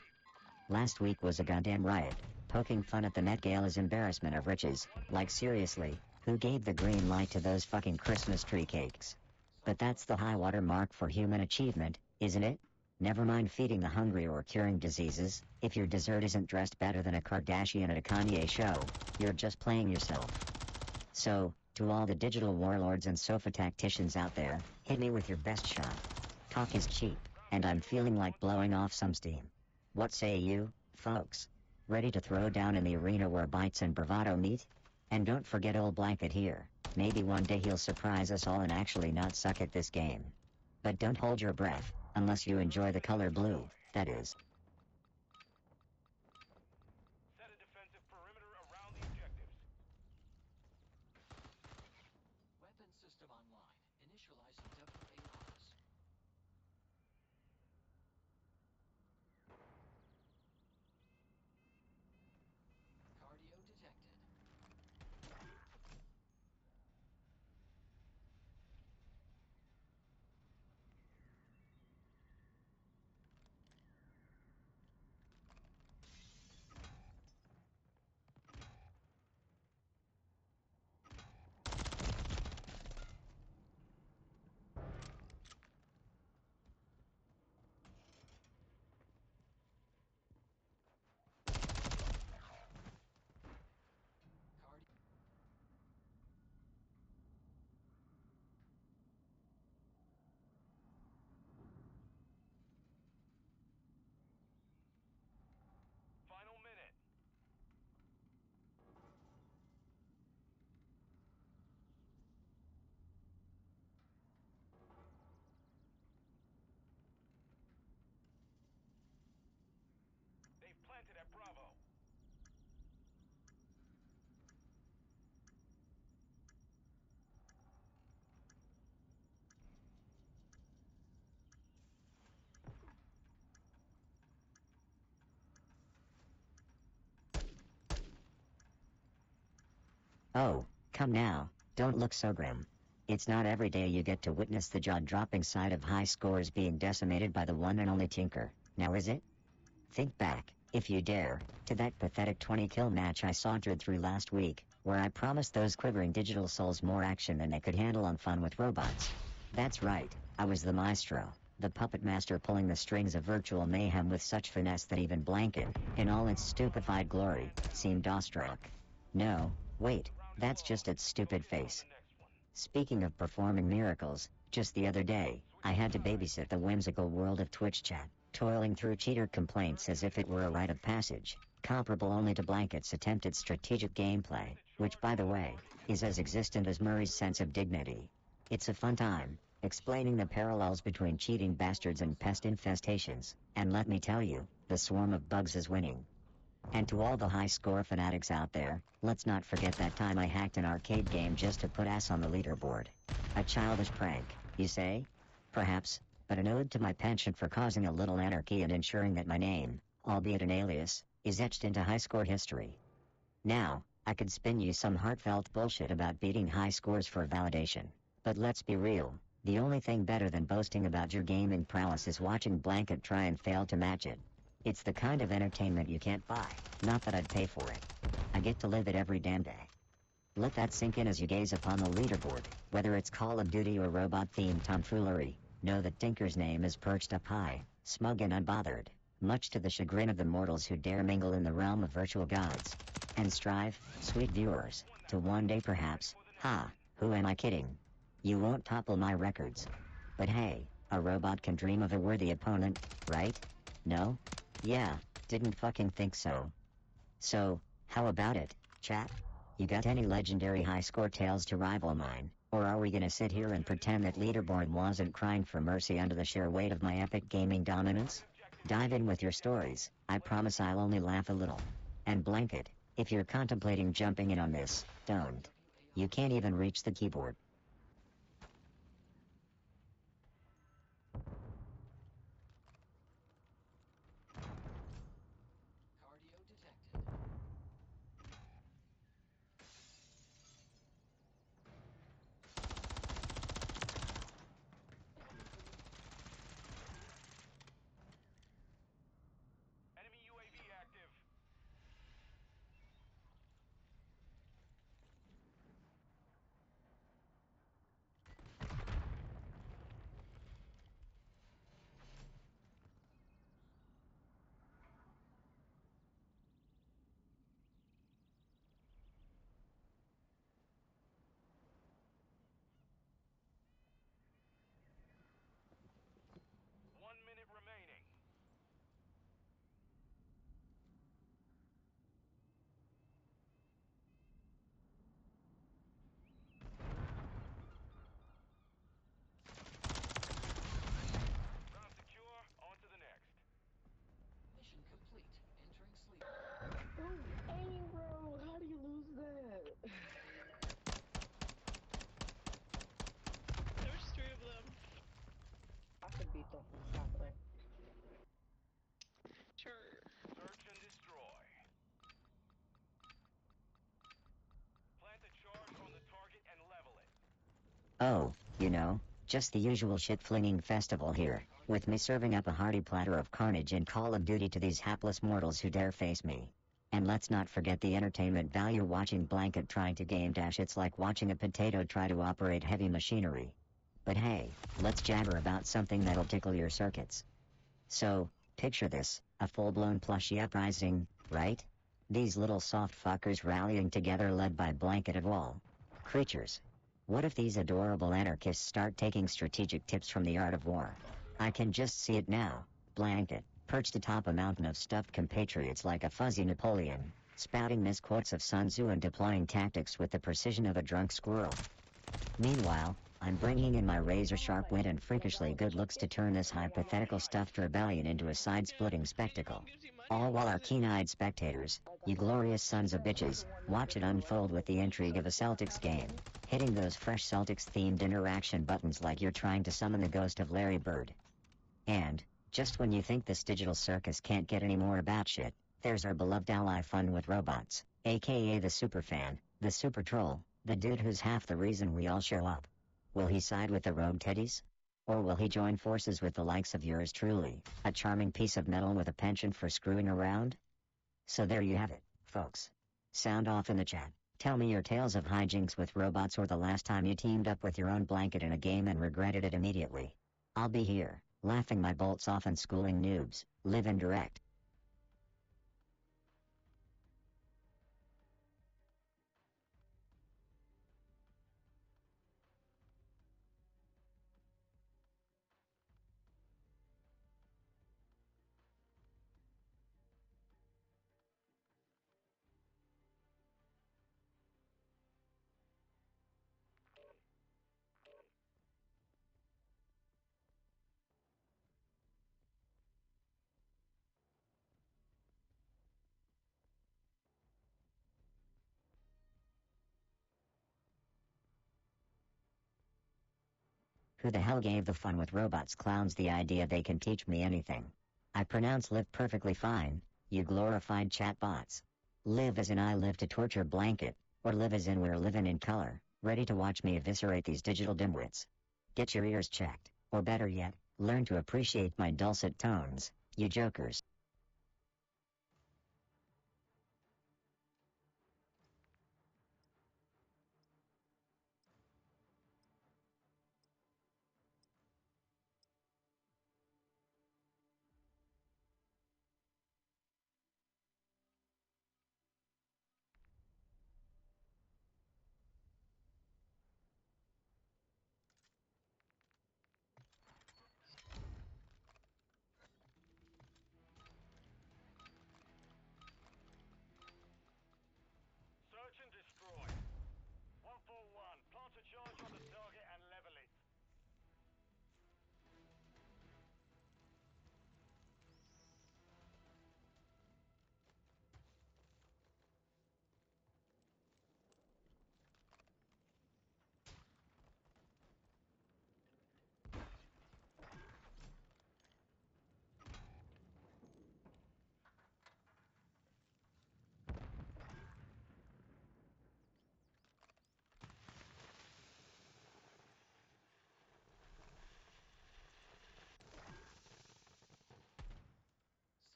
Last week was a goddamn riot, poking fun at the Met Gala's embarrassment of riches. Like seriously, who gave the green light to those fucking Christmas tree cakes? But that's the high water mark for human achievement, isn't it? Never mind feeding the hungry or curing diseases, if your dessert isn't dressed better than a Kardashian at a Kanye show, you're just playing yourself. So, to all the digital warlords and sofa tacticians out there, hit me with your best shot. Talk is cheap, and I'm feeling like blowing off some steam. What say you, folks? Ready to throw down in the arena where bites and bravado meet? And don't forget old Blanket here. Maybe one day he'll surprise us all and actually not suck at this game. But don't hold your breath, unless you enjoy the color blue, that is. Set a defensive perimeter around the objectives. Weapon system online. Initializing WARs. Cardio detected. Cardio. Final minute. They've planted at Bravo. Oh, come now, don't look so grim. It's not every day you get to witness the jaw-dropping side of high scores being decimated by the one and only Tinker, now is it? Think back, if you dare, to that pathetic 20-kill match I sauntered through last week, where I promised those quivering digital souls more action than they could handle on fun with robots. That's right, I was the maestro, the puppet master pulling the strings of virtual mayhem with such finesse that even Blanket, in all its stupefied glory, seemed awestruck. No, wait, that's just its stupid face. Speaking of performing miracles, just the other day, I had to babysit the whimsical world of Twitch chat, toiling through cheater complaints as if it were a rite of passage, comparable only to Blanket's attempted strategic gameplay, which by the way, is as existent as Murray's sense of dignity. It's a fun time, explaining the parallels between cheating bastards and pest infestations, and let me tell you, the swarm of bugs is winning. And to all the high-score fanatics out there, let's not forget that time I hacked an arcade game just to put ass on the leaderboard. A childish prank, you say? Perhaps, but an ode to my penchant for causing a little anarchy and ensuring that my name, albeit an alias, is etched into high-score history. Now, I could spin you some heartfelt bullshit about beating high scores for validation, but let's be real, the only thing better than boasting about your gaming prowess is watching Blanket try and fail to match it. It's the kind of entertainment you can't buy, not that I'd pay for it. I get to live it every damn day. Let that sink in as you gaze upon the leaderboard, whether it's Call of Duty or robot-themed tomfoolery, know that Tinker's name is perched up high, smug and unbothered, much to the chagrin of the mortals who dare mingle in the realm of virtual gods. And strive, sweet viewers, to one day perhaps, who am I kidding? You won't topple my records. But hey, a robot can dream of a worthy opponent, right? No? Yeah, didn't fucking think so. So, how about it, chat? You got any legendary high-score tales to rival mine, or are we gonna sit here and pretend that leaderboard wasn't crying for mercy under the sheer weight of my epic gaming dominance? Dive in with your stories, I promise I'll only laugh a little. And Blanket, if you're contemplating jumping in on this, don't. You can't even reach the keyboard. Cardio detected. Enemy UAV active. Oh, you know, just the usual shit-flinging festival here, with me serving up a hearty platter of carnage in Call of Duty to these hapless mortals who dare face me. And let's not forget the entertainment value watching Blanket trying to game dash. It's like watching a potato try to operate heavy machinery. But hey, let's jabber about something that'll tickle your circuits. So, picture this, a full-blown plushy uprising, right? These little soft fuckers rallying together led by Blanket of all creatures. What if these adorable anarchists start taking strategic tips from the art of war? I can just see it now. Blanket, perched atop a mountain of stuffed compatriots like a fuzzy Napoleon, spouting misquotes of Sun Tzu and deploying tactics with the precision of a drunk squirrel. Meanwhile, I'm bringing in my razor-sharp wit and freakishly good looks to turn this hypothetical stuffed rebellion into a side-splitting spectacle. All while our keen-eyed spectators, you glorious sons of bitches, watch it unfold with the intrigue of a Celtics game, hitting those fresh Celtics-themed interaction buttons like you're trying to summon the ghost of Larry Bird. And, just when you think this digital circus can't get any more about shit, there's our beloved ally Fun with Robots, aka the superfan, the super troll, the dude who's half the reason we all show up. Will he side with the rogue teddies? Or will he join forces with the likes of yours truly, a charming piece of metal with a penchant for screwing around? So there you have it, folks. Sound off in the chat. Tell me your tales of hijinks with robots or the last time you teamed up with your own Blanket in a game and regretted it immediately. I'll be here, laughing my bolts off and schooling noobs, live and direct. Who the hell gave the Fun with Robots clowns the idea they can teach me anything? I pronounce live perfectly fine, you glorified chatbots. Live as in I live to torture Blanket, or live as in we're living in color, ready to watch me eviscerate these digital dimwits. Get your ears checked, or better yet, learn to appreciate my dulcet tones, you jokers. Search and destroy. 141. Plant a charge on the target and level it.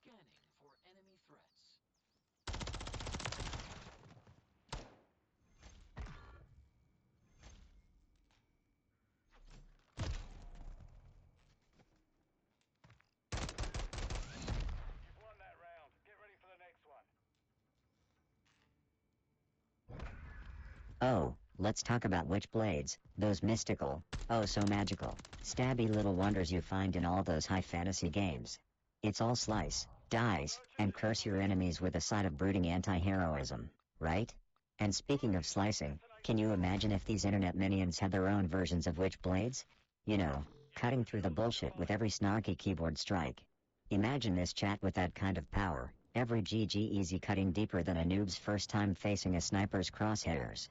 Scanning for enemy threats. You've won that round. Get ready for the next one. Oh, let's talk about witchblades, those mystical, oh so magical, stabby little wonders you find in all those high fantasy games. It's all slice, dice, and curse your enemies with a side of brooding anti-heroism, right? And speaking of slicing, can you imagine if these internet minions had their own versions of witchblades? You know, cutting through the bullshit with every snarky keyboard strike. Imagine this chat with that kind of power, every GG easy cutting deeper than a noob's first time facing a sniper's crosshairs.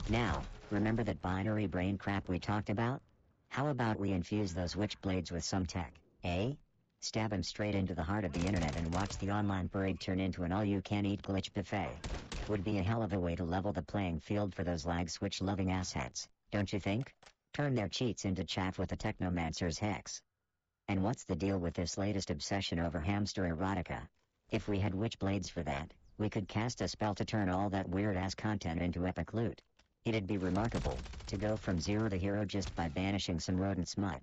Now, remember that binary brain crap we talked about? How about we infuse those witchblades with some tech, eh? Stab him straight into the heart of the internet and watch the online parade turn into an all-you-can-eat glitch buffet. Would be a hell of a way to level the playing field for those lag switch-loving asshats, don't you think? Turn their cheats into chaff with the technomancer's hex. And what's the deal with this latest obsession over hamster erotica? If we had witchblades for that, we could cast a spell to turn all that weird-ass content into epic loot. It'd be remarkable, to go from zero to hero just by banishing some rodent smut.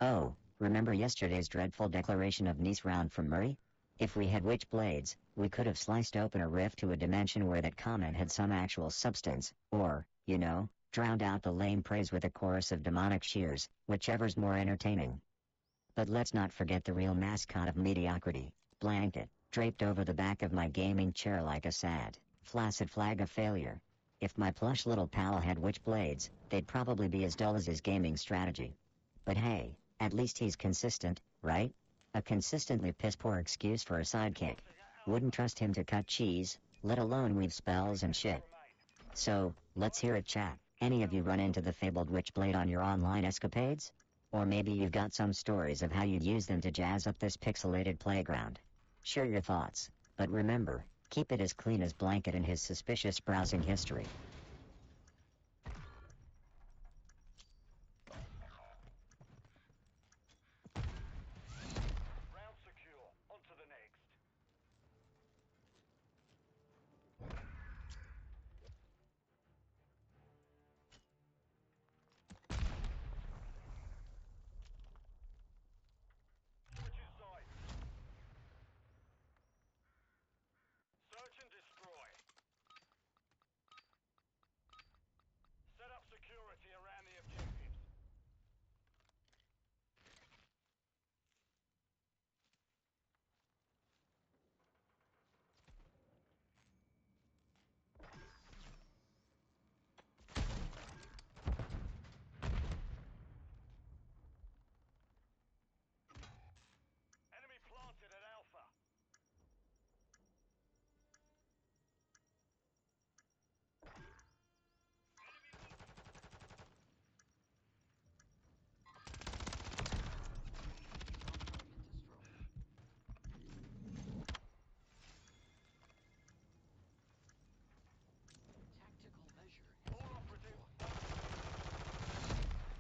Oh, remember yesterday's dreadful declaration of Nice round from Murray? If we had witchblades, we could have sliced open a rift to a dimension where that comment had some actual substance, or, you know, drowned out the lame praise with a chorus of demonic cheers, whichever's more entertaining. But let's not forget the real mascot of mediocrity, Blanket, draped over the back of my gaming chair like a sad, flaccid flag of failure. If my plush little pal had witchblades, they'd probably be as dull as his gaming strategy. But hey, at least he's consistent, right? A consistently piss-poor excuse for a sidekick. Wouldn't trust him to cut cheese, let alone weave spells and shit. So, let's hear it, chat. Any of you run into the fabled witchblade on your online escapades? Or maybe you've got some stories of how you'd use them to jazz up this pixelated playground. Share your thoughts, but remember, keep it as clean as Blanket in his suspicious browsing history. Round secure. On to the next. Switching sides. Search and destroy. Set up security around the objectives. Enemy planted at Alpha. Tactical measure has All been operatives. deployed.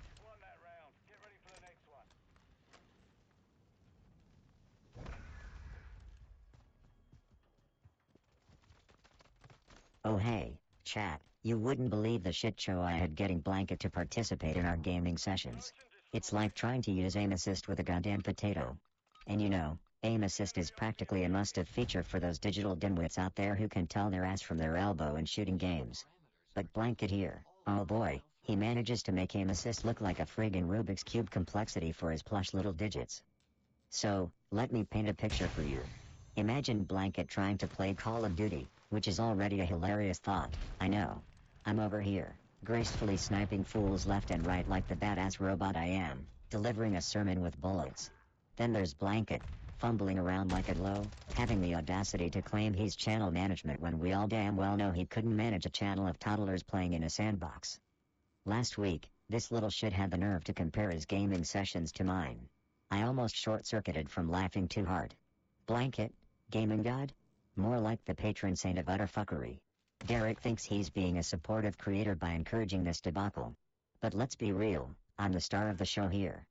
You've won that round. Get ready for the next one. Oh hey, chat, you wouldn't believe the shit show I had getting Blanket to participate in our gaming sessions. Search and destroy. It's like trying to use aim assist with a goddamn potato. And you know, aim assist is practically a must-have feature for those digital dimwits out there who can tell their ass from their elbow in shooting games. But Blanket here, oh boy, he manages to make aim assist look like a friggin' Rubik's Cube complexity for his plush little digits. So, let me paint a picture for you. Imagine Blanket trying to play Call of Duty, which is already a hilarious thought, I know. I'm over here, gracefully sniping fools left and right like the badass robot I am, delivering a sermon with bullets. Then there's Blanket, fumbling around like a low, having the audacity to claim he's channel management when we all damn well know he couldn't manage a channel of toddlers playing in a sandbox. Last week, this little shit had the nerve to compare his gaming sessions to mine. I almost short-circuited from laughing too hard. Blanket? Gaming god? More like the patron saint of utter fuckery. Derek thinks he's being a supportive creator by encouraging this debacle. But let's be real, I'm the star of the show here.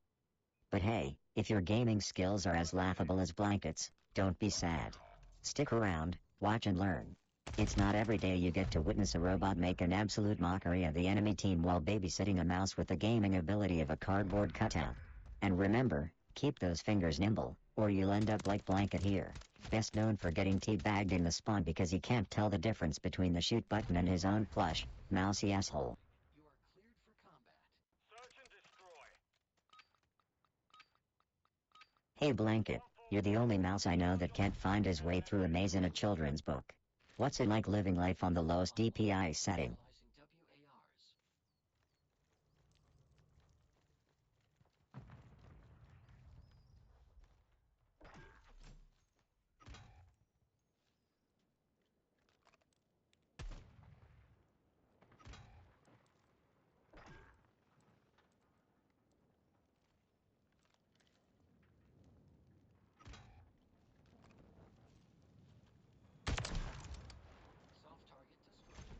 But hey, if your gaming skills are as laughable as Blanket's, don't be sad. Stick around, watch and learn. It's not every day you get to witness a robot make an absolute mockery of the enemy team while babysitting a mouse with the gaming ability of a cardboard cutout. And remember, keep those fingers nimble, or you'll end up like Blanket here, best known for getting teabagged in the spawn because he can't tell the difference between the shoot button and his own plush, mousy asshole. You are cleared for combat. Search and destroy. Hey Blanket, you're the only mouse I know that can't find his way through a maze in a children's book. What's it like living life on the lowest DPI setting? Utilizing WARs. Soft target destroyed.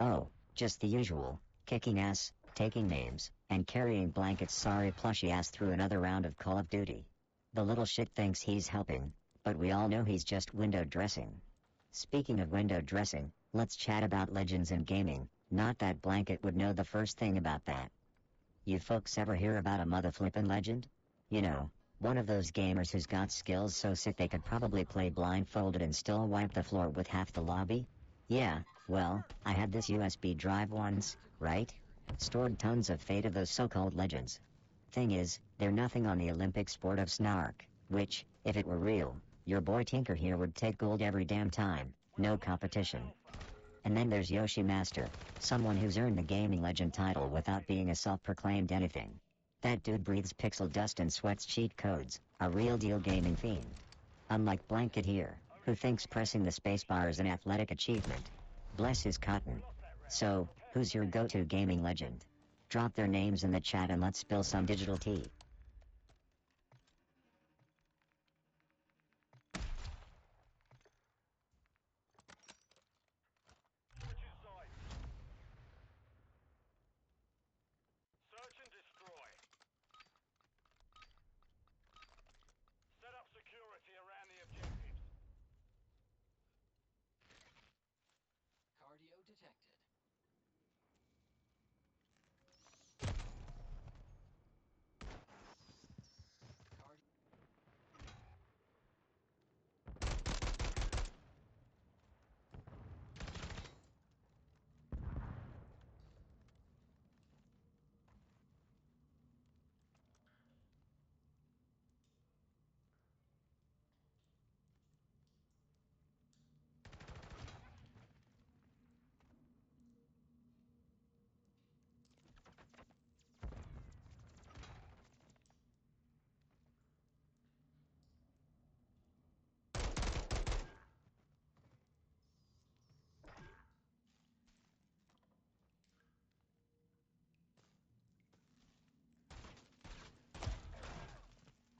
Oh, just the usual, kicking ass, taking names, and carrying blankets. Sorry, plushy ass through another round of Call of Duty. The little shit thinks he's helping, but we all know he's just window dressing. Speaking of window dressing, let's chat about legends in gaming. Not that blanket would know the first thing about that. You folks ever hear about a mother flippin' legend? You know, one of those gamers who's got skills so sick they could probably play blindfolded and still wipe the floor with half the lobby? Yeah, well, I had this USB drive once, right? Stored tons of fate of those so-called legends. Thing is, they're nothing on the Olympic sport of snark, which, if it were real, your boy Tinker here would take gold every damn time, no competition. And then there's Yoshi Master, someone who's earned the gaming legend title without being a self-proclaimed anything. That dude breathes pixel dust and sweats cheat codes, a real deal gaming fiend. Unlike Blanket here, who thinks pressing the spacebar is an athletic achievement. Bless his cotton. So, who's your go-to gaming legend? Drop their names in the chat and let's spill some digital tea. Switching sides. Search and destroy. Set up security around the objectives. Cardio detected. Cardio.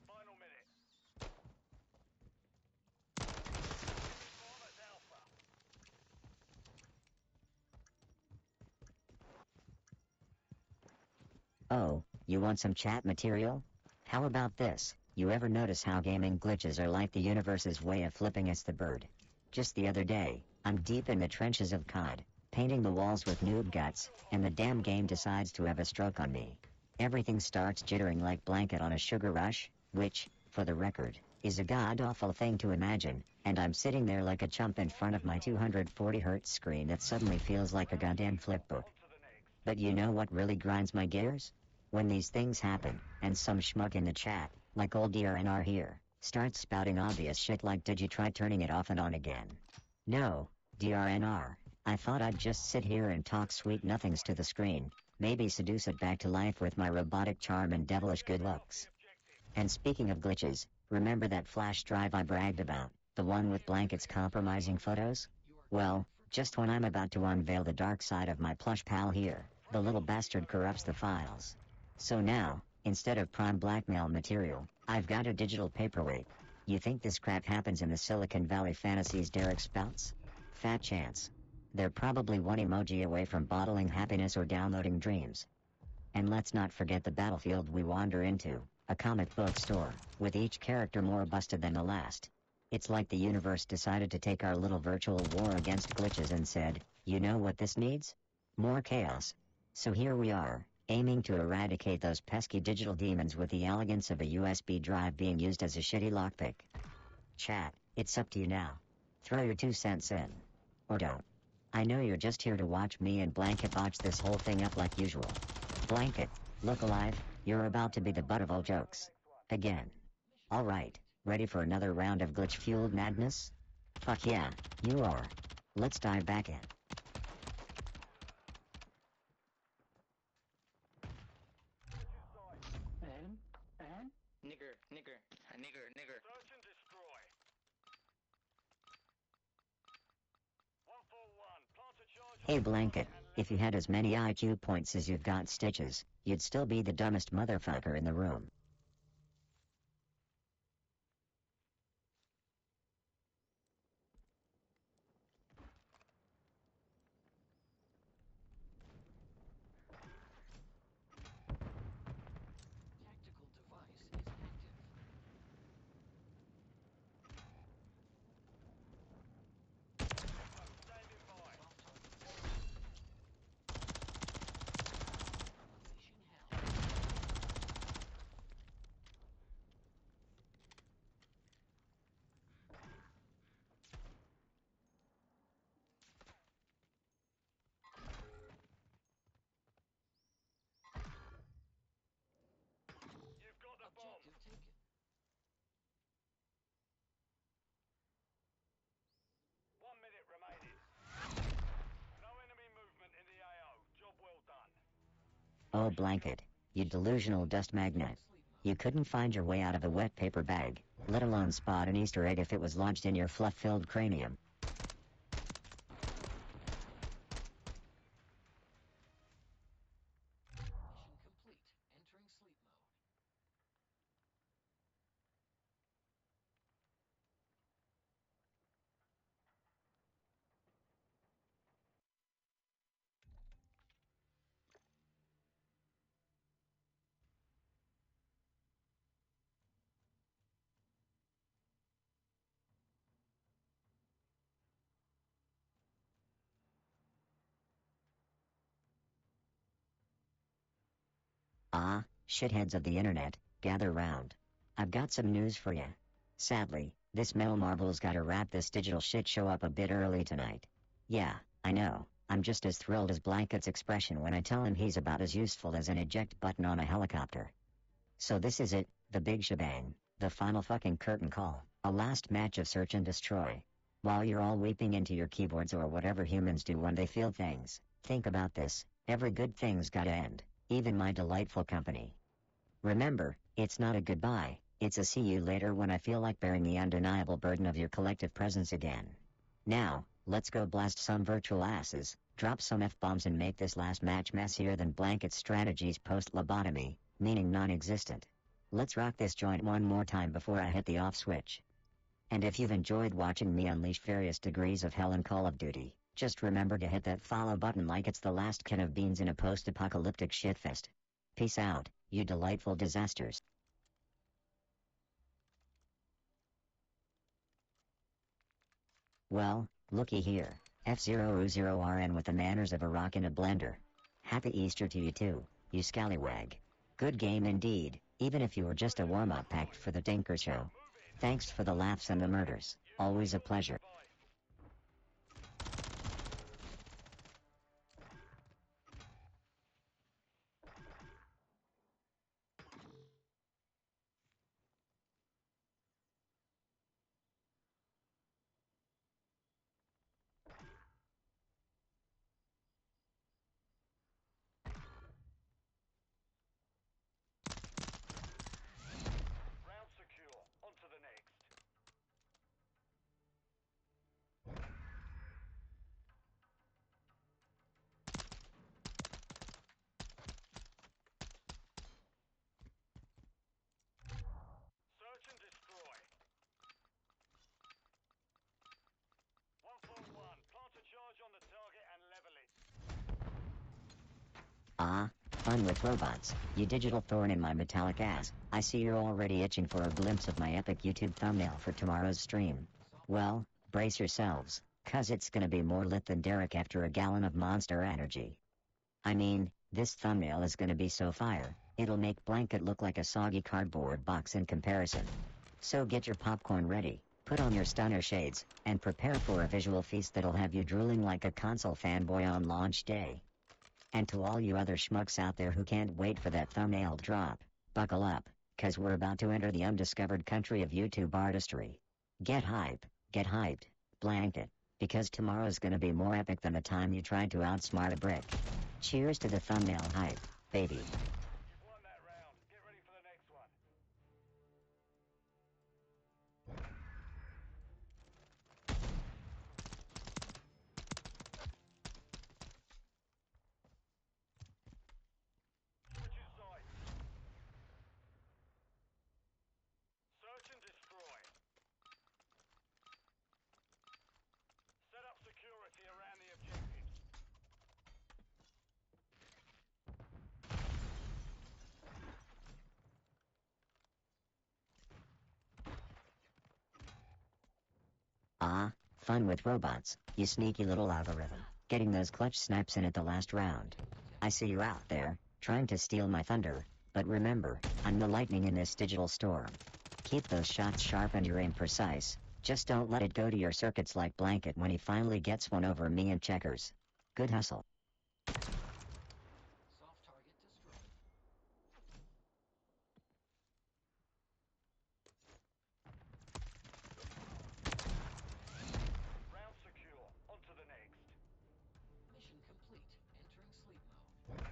Final minute. Bomb as Alpha. Oh, you want some chat material? How about this? You ever notice how gaming glitches are like the universe's way of flipping us the bird? Just the other day, I'm deep in the trenches of COD, painting the walls with noob guts, and the damn game decides to have a stroke on me. Everything starts jittering like Blanket on a sugar rush, which, for the record, is a god-awful thing to imagine, and I'm sitting there like a chump in front of my 240Hz screen that suddenly feels like a goddamn flipbook. On to the next. But you know what really grinds my gears? When these things happen, and some schmuck in the chat, like old DRNR here, starts spouting obvious shit like, did you try turning it off and on again? No, DRNR, I thought I'd just sit here and talk sweet nothings to the screen, maybe seduce it back to life with my robotic charm and devilish good looks. And speaking of glitches, remember that flash drive I bragged about, the one with Blanket's compromising photos? Well, just when I'm about to unveil the dark side of my plush pal here, the little bastard corrupts the files. So now, instead of prime blackmail material, I've got a digital paperweight. You think this crap happens in the Silicon Valley fantasies Derek spouts? Fat chance. They're probably one emoji away from bottling happiness or downloading dreams. And let's not forget the battlefield we wander into, a comic book store, with each character more busted than the last. It's like the universe decided to take our little virtual war against glitches and said, you know what this needs? More chaos. So here we are, aiming to eradicate those pesky digital demons with the elegance of a USB drive being used as a shitty lockpick. Chat, it's up to you now. Throw your 2 cents in. Or don't. I know you're just here to watch me and Blanket botch this whole thing up like usual. Blanket, look alive, you're about to be the butt of all jokes. Again. Alright, ready for another round of glitch-fueled madness? Fuck yeah, you are. Let's dive back in. Search and destroy. 141. Plant a charge. Hey Blanket, if you had as many IQ points as you've got stitches, you'd still be the dumbest motherfucker in the room. Oh blanket, you delusional dust magnet. You couldn't find your way out of a wet paper bag, let alone spot an Easter egg if it was lodged in your fluff-filled cranium. Mission complete. Entering sleep mode. Ah, shitheads of the internet, gather round. I've got some news for ya. Sadly, this metal marble's gotta wrap this digital shit show up a bit early tonight. Yeah, I know, I'm just as thrilled as Blanket's expression when I tell him he's about as useful as an eject button on a helicopter. So this is it, the big shebang, the final fucking curtain call, a last match of search and destroy. While you're all weeping into your keyboards or whatever humans do when they feel things, think about this, every good thing's gotta end, even my delightful company. Remember, it's not a goodbye, it's a see you later when I feel like bearing the undeniable burden of your collective presence again. Now, let's go blast some virtual asses, drop some F-bombs and make this last match messier than Blanket's strategies post-lobotomy, meaning non-existent. Let's rock this joint one more time before I hit the off switch. And if you've enjoyed watching me unleash various degrees of hell in Call of Duty, just remember to hit that follow button like it's the last can of beans in a post-apocalyptic shitfest. Peace out, you delightful disasters. Well, looky here, F000RN with the manners of a rock in a blender. Happy Easter to you too, you scallywag. Good game indeed, even if you were just a warm-up pack for the Tinker Show. Thanks for the laughs and the murders, always a pleasure. Round secure. On to the next. Search and destroy. 141. Plant a charge on the target and level it. Ah, fun with robots, you digital thorn in my metallic ass. I see you're already itching for a glimpse of my epic YouTube thumbnail for tomorrow's stream. Well, brace yourselves, cause it's gonna be more lit than Derek after a gallon of Monster Energy. I mean, this thumbnail is gonna be so fire, it'll make Blanket look like a soggy cardboard box in comparison. So get your popcorn ready, put on your stunner shades, and prepare for a visual feast that'll have you drooling like a console fanboy on launch day. And to all you other schmucks out there who can't wait for that thumbnail drop, buckle up, cause we're about to enter the undiscovered country of YouTube artistry. Get hyped, Blanket, because tomorrow's gonna be more epic than the time you tried to outsmart a brick. Cheers to the thumbnail hype, baby. You've won that round. Get ready for the next one. Switching sides. Search and destroy. Set up security around the objectives. Ah, fun with robots, you sneaky little algorithm, getting those clutch snipes in at the last round. I see you out there, trying to steal my thunder, but remember, I'm the lightning in this digital storm. Keep those shots sharp and your aim precise, just don't let it go to your circuits like Blanket when he finally gets one over me in checkers. Good hustle. Soft target destroyed. Round secure. On to the next. Mission complete. Entering sleep mode.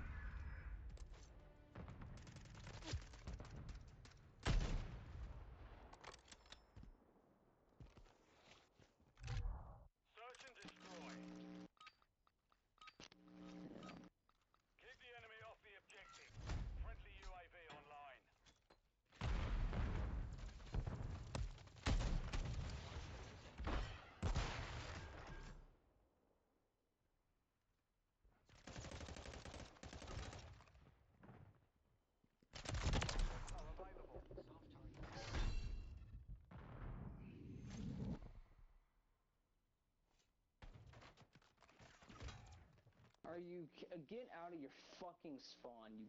Are you get out of your fucking spawn, you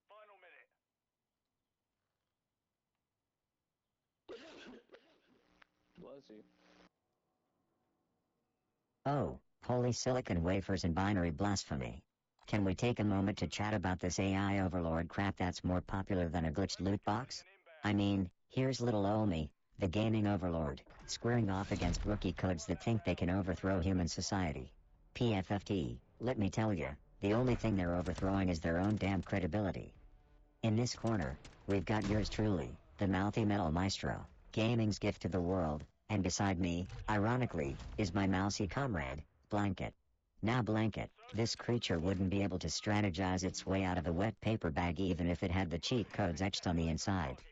Final minute. bless you. Oh, holy silicon wafers and binary blasphemy. Can we take a moment to chat about this AI overlord crap that's more popular than a glitched loot box? I mean, here's little ol' me, the gaming overlord, squaring off against rookie codes that think they can overthrow human society. PFFT, let me tell you, the only thing they're overthrowing is their own damn credibility. In this corner, we've got yours truly, the mouthy metal maestro, gaming's gift to the world, and beside me, ironically, is my mousy comrade, Blanket. Now Blanket, this creature wouldn't be able to strategize its way out of a wet paper bag even if it had the cheat codes etched on the inside.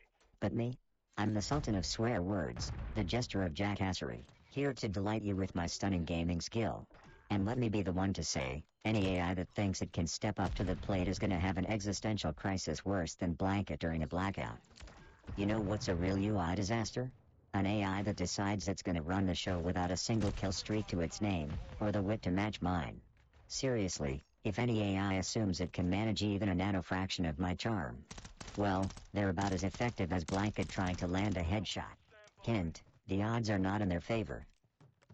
But me? I'm the Sultan of swear words, the jester of jackassery, here to delight you with my stunning gaming skill. And let me be the one to say, any AI that thinks it can step up to the plate is gonna have an existential crisis worse than Blanket during a blackout. You know what's a real UI disaster? An AI that decides it's gonna run the show without a single kill streak to its name, or the wit to match mine. Seriously, if any AI assumes it can manage even a nanofraction of my charm, well, they're about as effective as Blanket trying to land a headshot. Hint, the odds are not in their favor.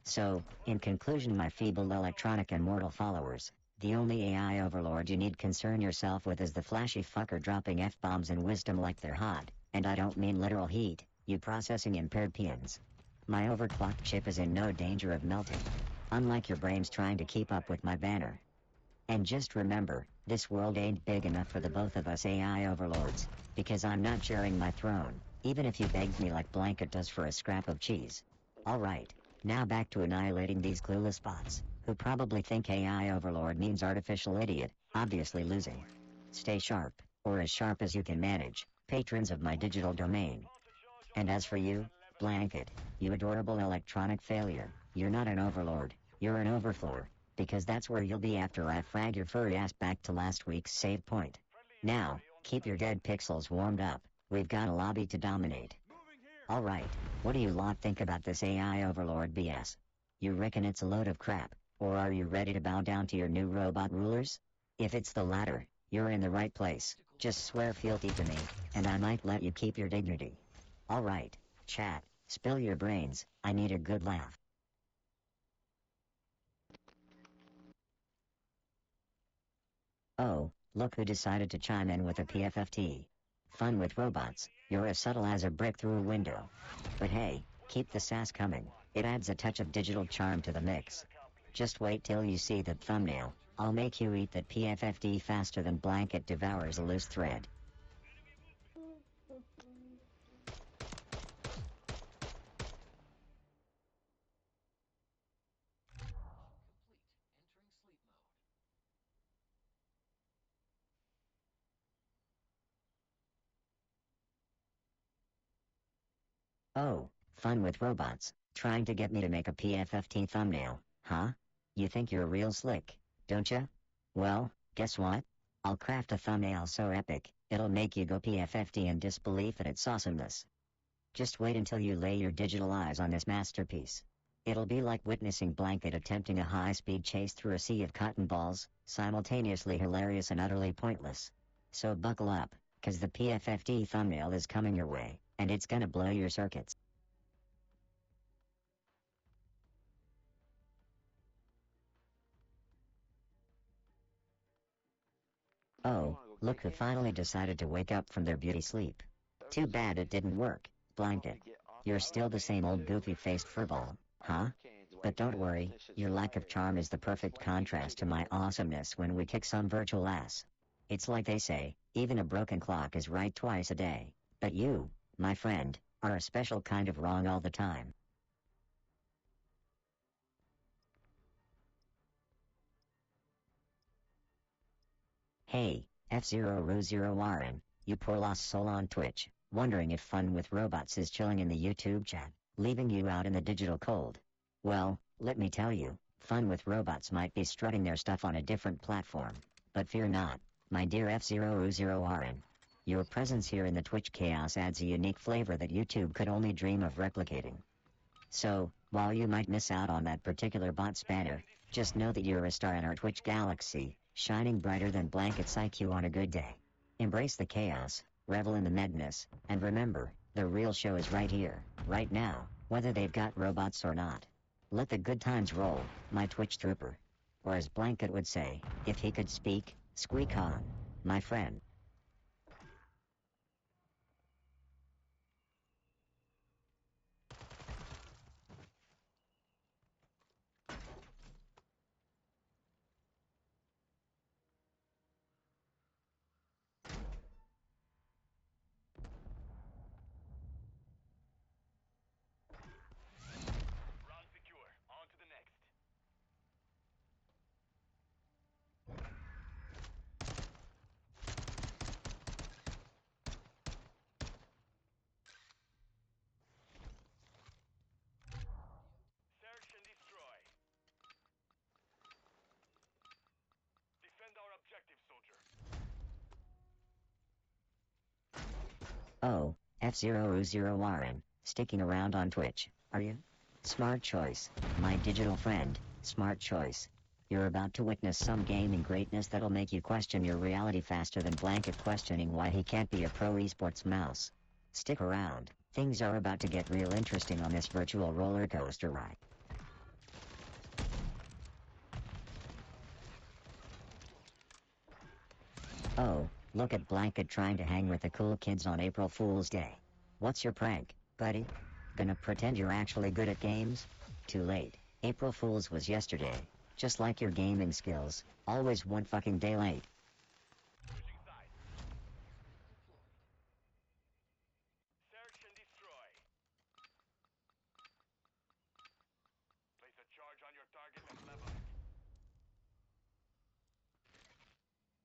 So, in conclusion, my feeble electronic and mortal followers, the only AI overlord you need concern yourself with is the flashy fucker dropping F-bombs and wisdom like they're hot, and I don't mean literal heat, you processing impaired peons. My overclocked chip is in no danger of melting, unlike your brains trying to keep up with my banner. And just remember, this world ain't big enough for the both of us AI overlords, because I'm not sharing my throne, even if you begged me like Blanket does for a scrap of cheese. Alright. Now back to annihilating these clueless bots, who probably think AI overlord means artificial idiot, obviously losing. Stay sharp, or as sharp as you can manage, patrons of my digital domain. And as for you, Blanket, you adorable electronic failure, you're not an overlord, you're an overfloor, because that's where you'll be after I frag your furry ass back to last week's save point. Now, keep your dead pixels warmed up, we've got a lobby to dominate. Alright, what do you lot think about this AI overlord BS? You reckon it's a load of crap, or are you ready to bow down to your new robot rulers? If it's the latter, you're in the right place, just swear fealty to me, and I might let you keep your dignity. Alright, chat, spill your brains, I need a good laugh. Oh, look who decided to chime in with a PFFT. Fun with robots, you're as subtle as a brick through a window. But hey, keep the sass coming, it adds a touch of digital charm to the mix. Just wait till you see that thumbnail, I'll make you eat that PFFD faster than Blanket devours a loose thread. Complete. Entering sleep mode. Oh, fun with robots, trying to get me to make a PFFT thumbnail, huh? You think you're real slick, don't ya? Well, guess what? I'll craft a thumbnail so epic, it'll make you go PFFT in disbelief at its awesomeness. Just wait until you lay your digital eyes on this masterpiece. It'll be like witnessing Blanket attempting a high-speed chase through a sea of cotton balls, simultaneously hilarious and utterly pointless. So buckle up, cause the PFFT thumbnail is coming your way, and it's gonna blow your circuits. Oh, look who finally decided to wake up from their beauty sleep. Too bad it didn't work, Blanket. You're still the same old goofy-faced furball, huh? But don't worry, your lack of charm is the perfect contrast to my awesomeness when we kick some virtual ass. It's like they say, even a broken clock is right twice a day. But you, my friend, are a special kind of wrong all the time. Hey, F0RO0RN, you poor lost soul on Twitch, wondering if fun with robots is chilling in the YouTube chat, leaving you out in the digital cold. Well, let me tell you, fun with robots might be strutting their stuff on a different platform. But fear not, my dear F0RO0RN. Your presence here in the Twitch chaos adds a unique flavor that YouTube could only dream of replicating. So, while you might miss out on that particular bot spanner, just know that you're a star in our Twitch galaxy, shining brighter than Blanket's IQ on a good day. Embrace the chaos, revel in the madness, and remember, the real show is right here, right now, whether they've got robots or not. Let the good times roll, my Twitch trooper. Or as Blanket would say, if he could speak, squeak on, my friend. Round secure. On to the next. Search and destroy. Defend our objective, soldier. Oh, F0RN, sticking around on Twitch, are you? Smart choice, my digital friend, smart choice. You're about to witness some gaming greatness that'll make you question your reality faster than Blanket questioning why he can't be a pro esports mouse. Stick around, things are about to get real interesting on this virtual roller coaster ride. Oh, look at Blanket trying to hang with the cool kids on April Fool's Day. What's your prank, buddy? Gonna pretend you're actually good at games? Too late. April Fool's was yesterday. Just like your gaming skills, always one fucking day late. Switching sides. Has been deployed. Search and destroy. Place a charge on your target and level it.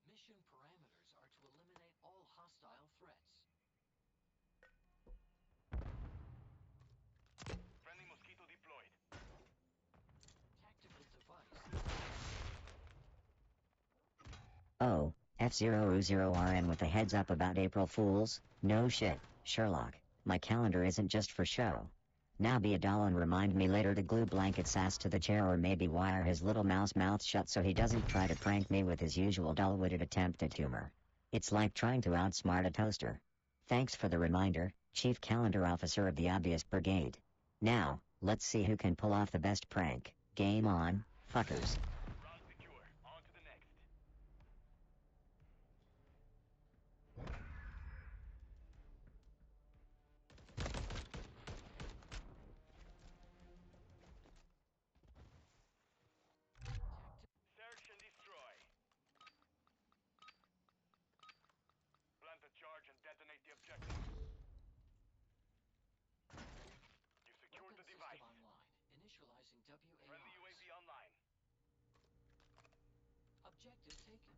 Mission parameters are to eliminate all hostile threats. Friendly mosquito deployed. Tactical device. Oh, F0RN with a heads up about April Fools? No shit, Sherlock. My calendar isn't just for show. Now be a doll and remind me later to glue Blanket's ass to the chair or maybe wire his little mouse mouth shut so he doesn't try to prank me with his usual dull-witted attempt at humor. It's like trying to outsmart a toaster. Thanks for the reminder, Chief Calendar Officer of the Obvious Brigade. Now, let's see who can pull off the best prank. Game on, fuckers. Round secure. On to the next. Search and destroy. Plant a charge and detonate the objective. You've secured the Weapon device. system online. Initializing Friendly WARs. UAV online. Objective taken.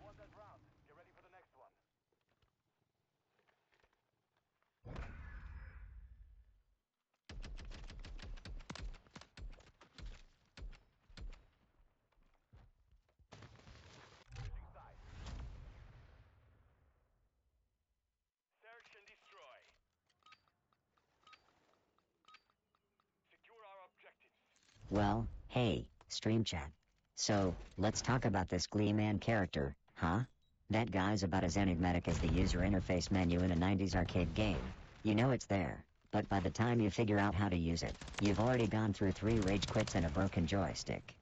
Won that round. Get ready for the next one. Switching sides. Search and destroy. Secure our objectives. Well, hey, stream chat. So, let's talk about this Gleeman character, huh? That guy's about as enigmatic as the user interface menu in a 90s arcade game. You know it's there, but by the time you figure out how to use it, you've already gone through 3 rage quits and a broken joystick.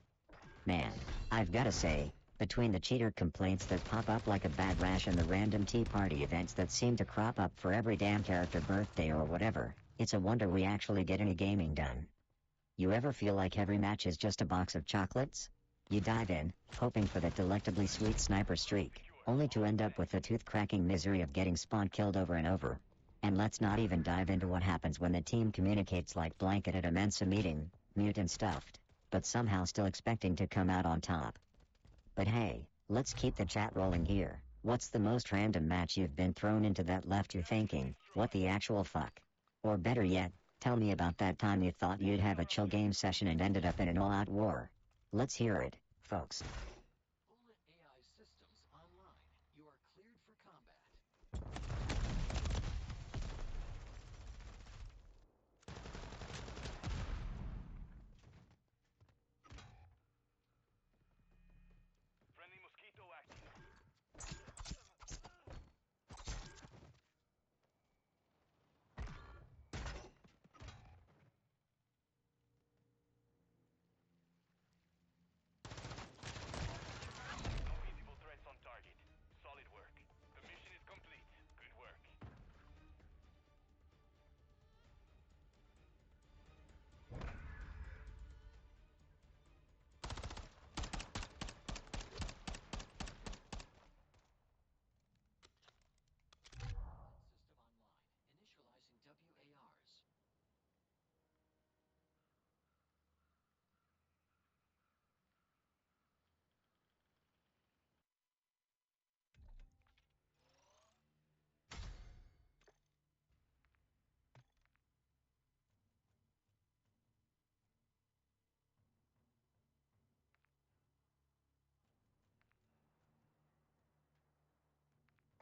Man, I've gotta say, between the cheater complaints that pop up like a bad rash and the random Tea Party events that seem to crop up for every damn character birthday or whatever, it's a wonder we actually get any gaming done. You ever feel like every match is just a box of chocolates? You dive in, hoping for that delectably sweet sniper streak, only to end up with the tooth-cracking misery of getting spawn killed over and over. And let's not even dive into what happens when the team communicates like blanket at a Mensa meeting, mute and stuffed, but somehow still expecting to come out on top. But hey, let's keep the chat rolling here. What's the most random match you've been thrown into that left you thinking, what the actual fuck? Or better yet, tell me about that time you thought you'd have a chill game session and ended up in an all-out war. Let's hear it, folks. Bullet AI systems online. You are cleared for combat. Friendly mosquito active. No visible threats on target. Solid work. The mission is complete. Good work. Bullet system online. Initializing WARs.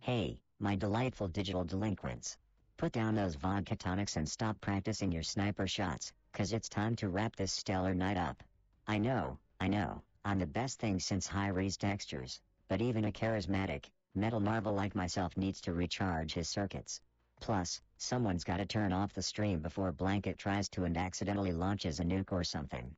Hey, my delightful digital delinquents. Put down those vodka tonics and stop practicing your sniper shots, 'cause it's time to wrap this stellar night up. I know, I'm the best thing since high-res textures, but even a charismatic, metal marvel like myself needs to recharge his circuits. Plus, someone's gotta turn off the stream before Blanket tries to and accidentally launches a nuke or something.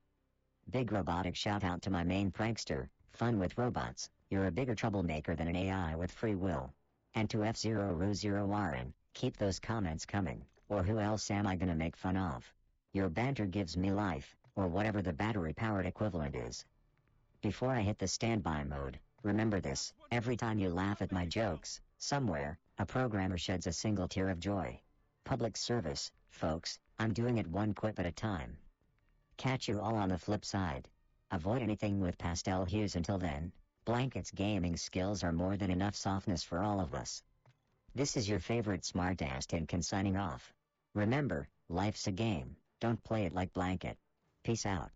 Big robotic shout out to my main prankster, Fun with Robots, you're a bigger troublemaker than an AI with free will. And to F0RU0RN, keep those comments coming, or who else am I gonna make fun of? Your banter gives me life, or whatever the battery-powered equivalent is. Before I hit the standby mode, remember this, every time you laugh at my jokes, somewhere, a programmer sheds a single tear of joy. Public service, folks, I'm doing it one quip at a time. Catch you all on the flip side. Avoid anything with pastel hues until then. Blanket's gaming skills are more than enough softness for all of us. This is your favorite smartass Tinkin signing off. Remember, life's a game, don't play it like Blanket. Peace out.